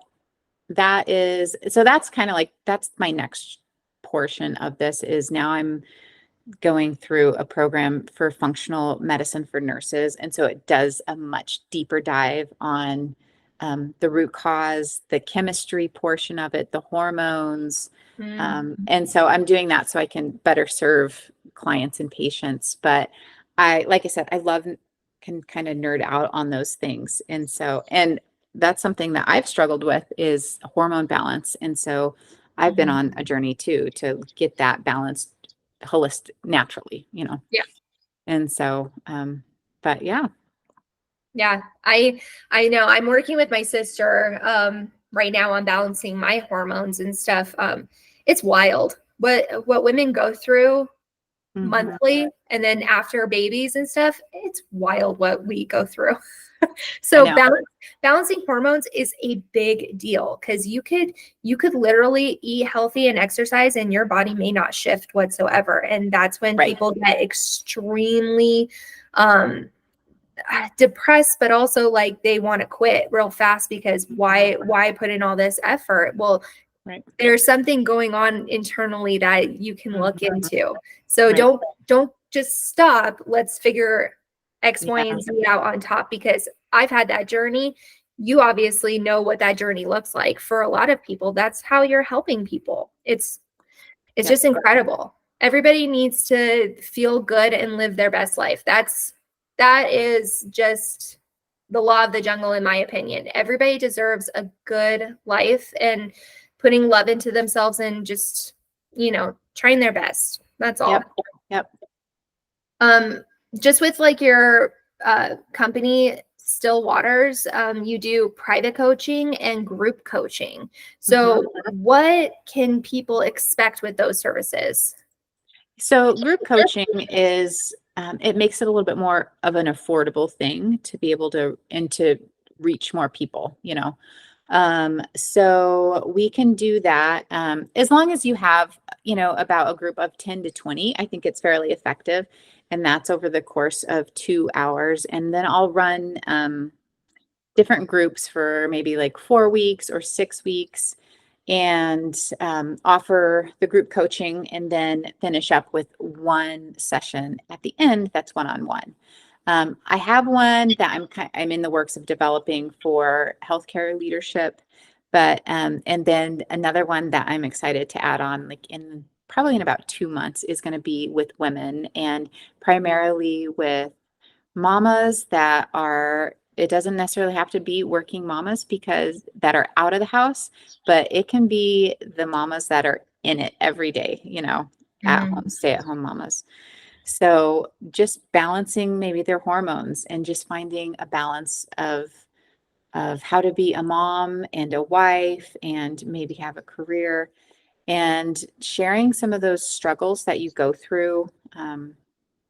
that's kind of like, that's my next portion of this, is now I'm going through a program for functional medicine for nurses. And so it does a much deeper dive on the root cause, the chemistry portion of it, the hormones. And so I'm doing that so I can better serve clients and patients. But like I said, can kind of nerd out on those things. And so, and that's something that I've struggled with, is hormone balance. And so I've been on a journey too, to get that balanced holistic naturally, Yeah. And so but yeah. Yeah, I know. I'm working with my sister right now on balancing my hormones and stuff. It's wild what women go through Mhm. monthly, and then after babies and stuff. It's wild what we go through. I So know. balancing hormones is a big deal, because you could literally eat healthy and exercise and your body may not shift whatsoever. And that's when Right. people get extremely depressed, but also like they want to quit real fast, because why put in all this effort? Well, Right. there's something going on internally that you can look Mhm. into. So Right. don't just stop. Let's figure X, Y, Yeah. and Z out on top, because I've had that journey. You obviously know what that journey looks like. For a lot of people, that's how you're helping people. It's Yep. just incredible. Everybody needs to feel good and live their best life. That is just the law of the jungle, in my opinion. Everybody deserves a good life, and putting love into themselves, and just, trying their best. That's all. Yep. Yep. Um, just with like your company, Still Waters, you do private coaching and group coaching. Mhm. So, what can people expect with those services? So group coaching is, it makes it a little bit more of an affordable thing to be able to, and to reach more people. So we can do that, as long as you have, about a group of 10 to 20. I think it's fairly effective. And that's over the course of 2 hours. And then I'll run different groups for maybe like 4 weeks or 6 weeks, and offer the group coaching, and then finish up with one session at the end that's one-on-one. I have one that I'm in the works of developing for healthcare leadership, but and then another one that I'm excited to add on, like in probably in about 2 months, is going to be with women, and primarily with mamas that are, it doesn't necessarily have to be working mamas, because that are out of the house, but it can be the mamas that are in it every day, at home, stay at home mamas. So just balancing maybe their hormones, and just finding a balance of how to be a mom and a wife, and maybe have a career, and sharing some of those struggles that you go through.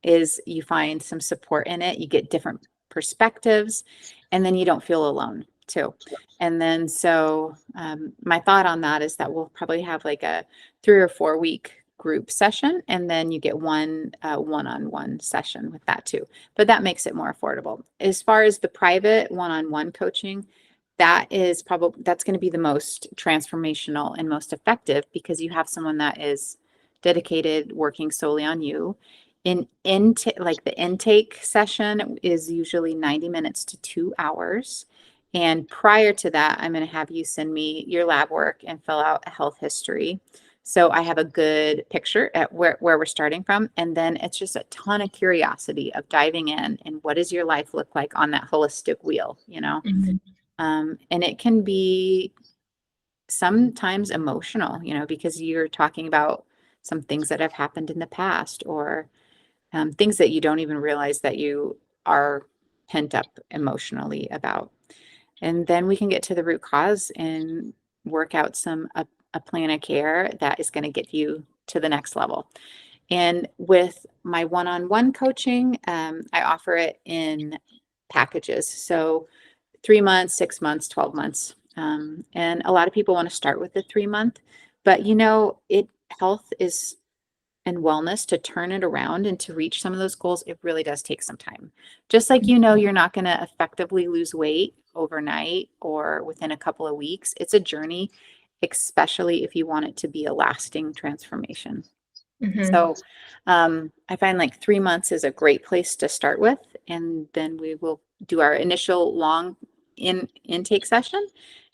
Is you find some support in it, you get different perspectives, and then you don't feel alone too. And then so my thought on that is that we'll probably have like a 3 or 4 week group session, and then you get one one-on-one session with that too. But that makes it more affordable. As far as the private one-on-one coaching, that's going to be the most transformational and most effective, because you have someone that is dedicated, working solely on you. Like the intake session is usually 90 minutes to 2 hours. And prior to that, I'm going to have you send me your lab work and fill out a health history. So I have a good picture at where we're starting from. And then it's just a ton of curiosity of diving in and what does your life look like on that holistic wheel, you know? Mhm. And it can be sometimes emotional, you know, because you're talking about some things that have happened in the past or things that you don't even realize that you are pent up emotionally about. And then we can get to the root cause and work out a plan of care that is going to get you to the next level. And with my one-on-one coaching, I offer it in packages. So 3 months, 6 months, 12 months. And a lot of people want to start with the 3 month, but you know, health is and wellness to turn it around and to reach some of those goals, it really does take some time. Just like, you know, you're not going to effectively lose weight overnight or within a couple of weeks. It's a journey, especially if you want it to be a lasting transformation. Mhm. So I find like 3 months is a great place to start with. And then we will do our initial long intake session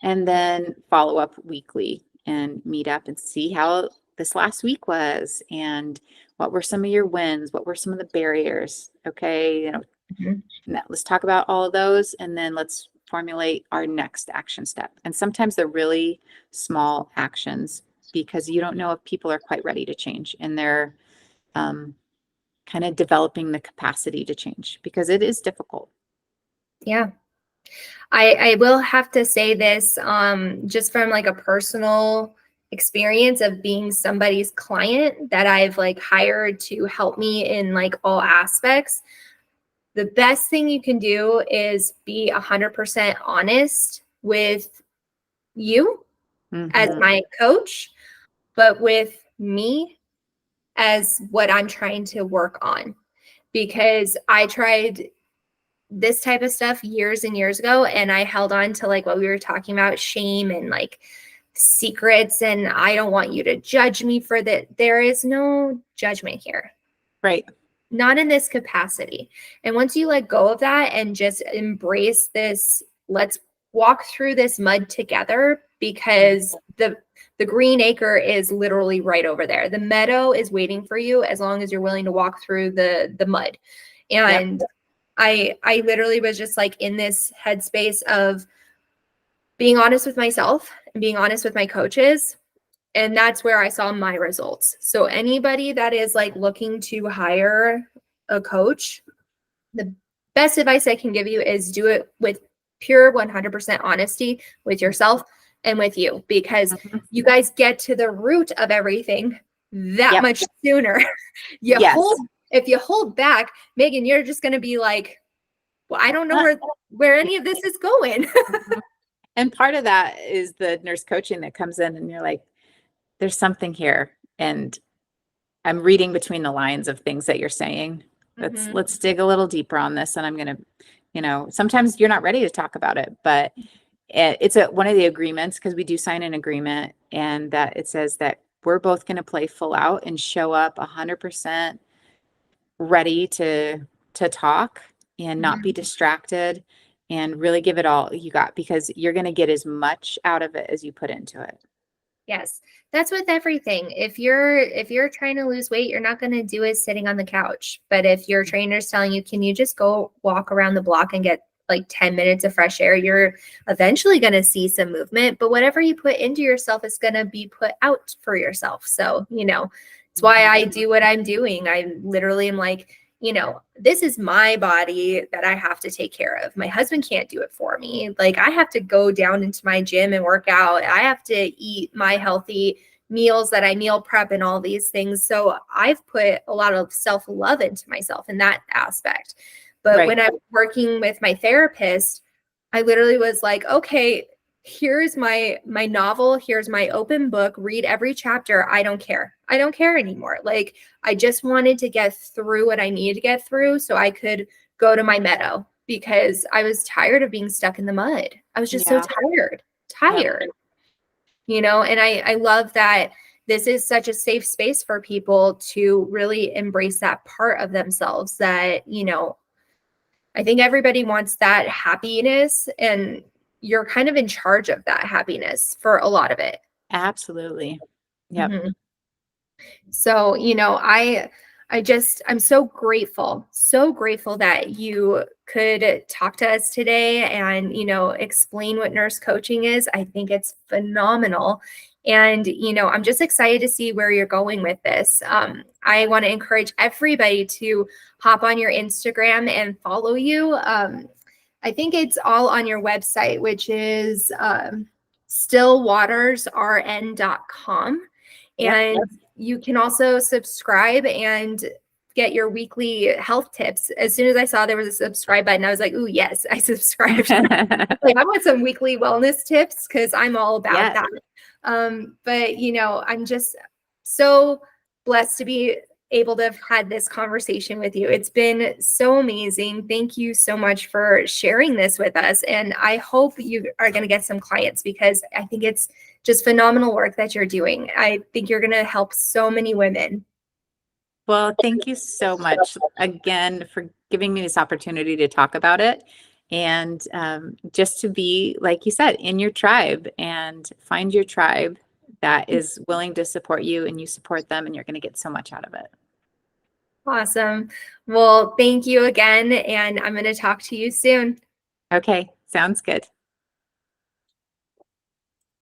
and then follow up weekly and meet up and see how this last week was and what were some of your wins, what were some of the barriers. Okay, you know, Mhm. let's talk about all of those and then let's formulate our next action step. And sometimes they're really small actions because you don't know if people are quite ready to change and they're um, kind of developing the capacity to change because it is difficult. Yeah. I will have to say this, just from like a personal experience of being somebody's client that I've like hired to help me in like all aspects. The best thing you can do is be 100% honest with you as Mm-hmm. my coach, but with me as what I'm trying to work on. Because I tried this type of stuff years and years ago, and I held on to like what we were talking about, shame and like secrets. And I don't want you to judge me for that. There is no judgment here, Right. not in this capacity. And once you let go of that and just embrace this, let's walk through this mud together, because the green acre is literally right over there. The meadow is waiting for you as long as you're willing to walk through the mud. Yep. And I literally was just like in this headspace of being honest with myself and being honest with my coaches, and that's where I saw my results. So anybody that is like looking to hire a coach, the best advice I can give you is do it with pure 100% honesty with yourself and with you, because Mm-hmm. you guys get to the root of everything that Yep. much sooner. you Yes. hold If you hold back, Megan, you're just going to be like, well, I don't know Uh, where any of this is going. mhm. And part of that is the nurse coaching that comes in and you're like, there's something here. And I'm reading between the lines of things that you're saying. Mhm. Let's dig a little deeper on this. And I'm gonna, you know, sometimes you're not ready to talk about it, but it's one of the agreements because we do sign an agreement and that it says that we're both going to play full out and show up 100% ready to talk and not be Mhm. distracted and really give it all you got because you're going to get as much out of it as you put into it. Yes. That's with everything. If you're trying to lose weight, you're not going to do it sitting on the couch. But if your trainer's telling you, can you just go walk around the block and get like 10 minutes of fresh air, you're eventually going to see some movement. But whatever you put into yourself is going to be put out for yourself. So, it's why Mhm. I do what I'm doing. I literally am like, this is my body that I have to take care of. My husband can't do it for me. Like, I have to go down into my gym and work out. I have to eat my healthy meals that I meal prep and all these things. So I've put a lot of self-love into myself in that aspect. But Right. when I'm working with my therapist, I literally was like, okay, here's my novel, here's my open book, read every chapter. I don't care anymore. Like, I just wanted to get through what I needed to get through so I could go to my meadow, because I was tired of being stuck in the mud. I was just so Yeah. tired Yep. tired and I love that this is such a safe space for people to really embrace that part of themselves that I think everybody wants that happiness, and you're kind of in charge of that happiness for a lot of it. Absolutely. Yep. Mhm. So, I'm so grateful that you could talk to us today and, explain what nurse coaching is. I think it's phenomenal. And, I'm just excited to see where you're going with this. I want to encourage everybody to hop on your Instagram and follow you. I think it's all on your website, which is stillwatersrn.com. Yep. And you can also subscribe and get your weekly health tips. As soon as I saw there was a subscribe button, I was like, "Ooh, yes, I subscribed." Like, I want some weekly wellness tips because I'm all about Yes. that. But I'm just so blessed to be able to have had this conversation with you. It's been so amazing. Thank you so much for sharing this with us. And I hope you are going to get some clients because I think it's just phenomenal work that you're doing. I think you're going to help so many women. Well, thank you so much again for giving me this opportunity to talk about it. And just to be, like you said, in your tribe and find your tribe that is willing to support you and you support them, and you're going to get so much out of it. Awesome. Well, thank you again. And I'm going to talk to you soon. Okay, sounds good.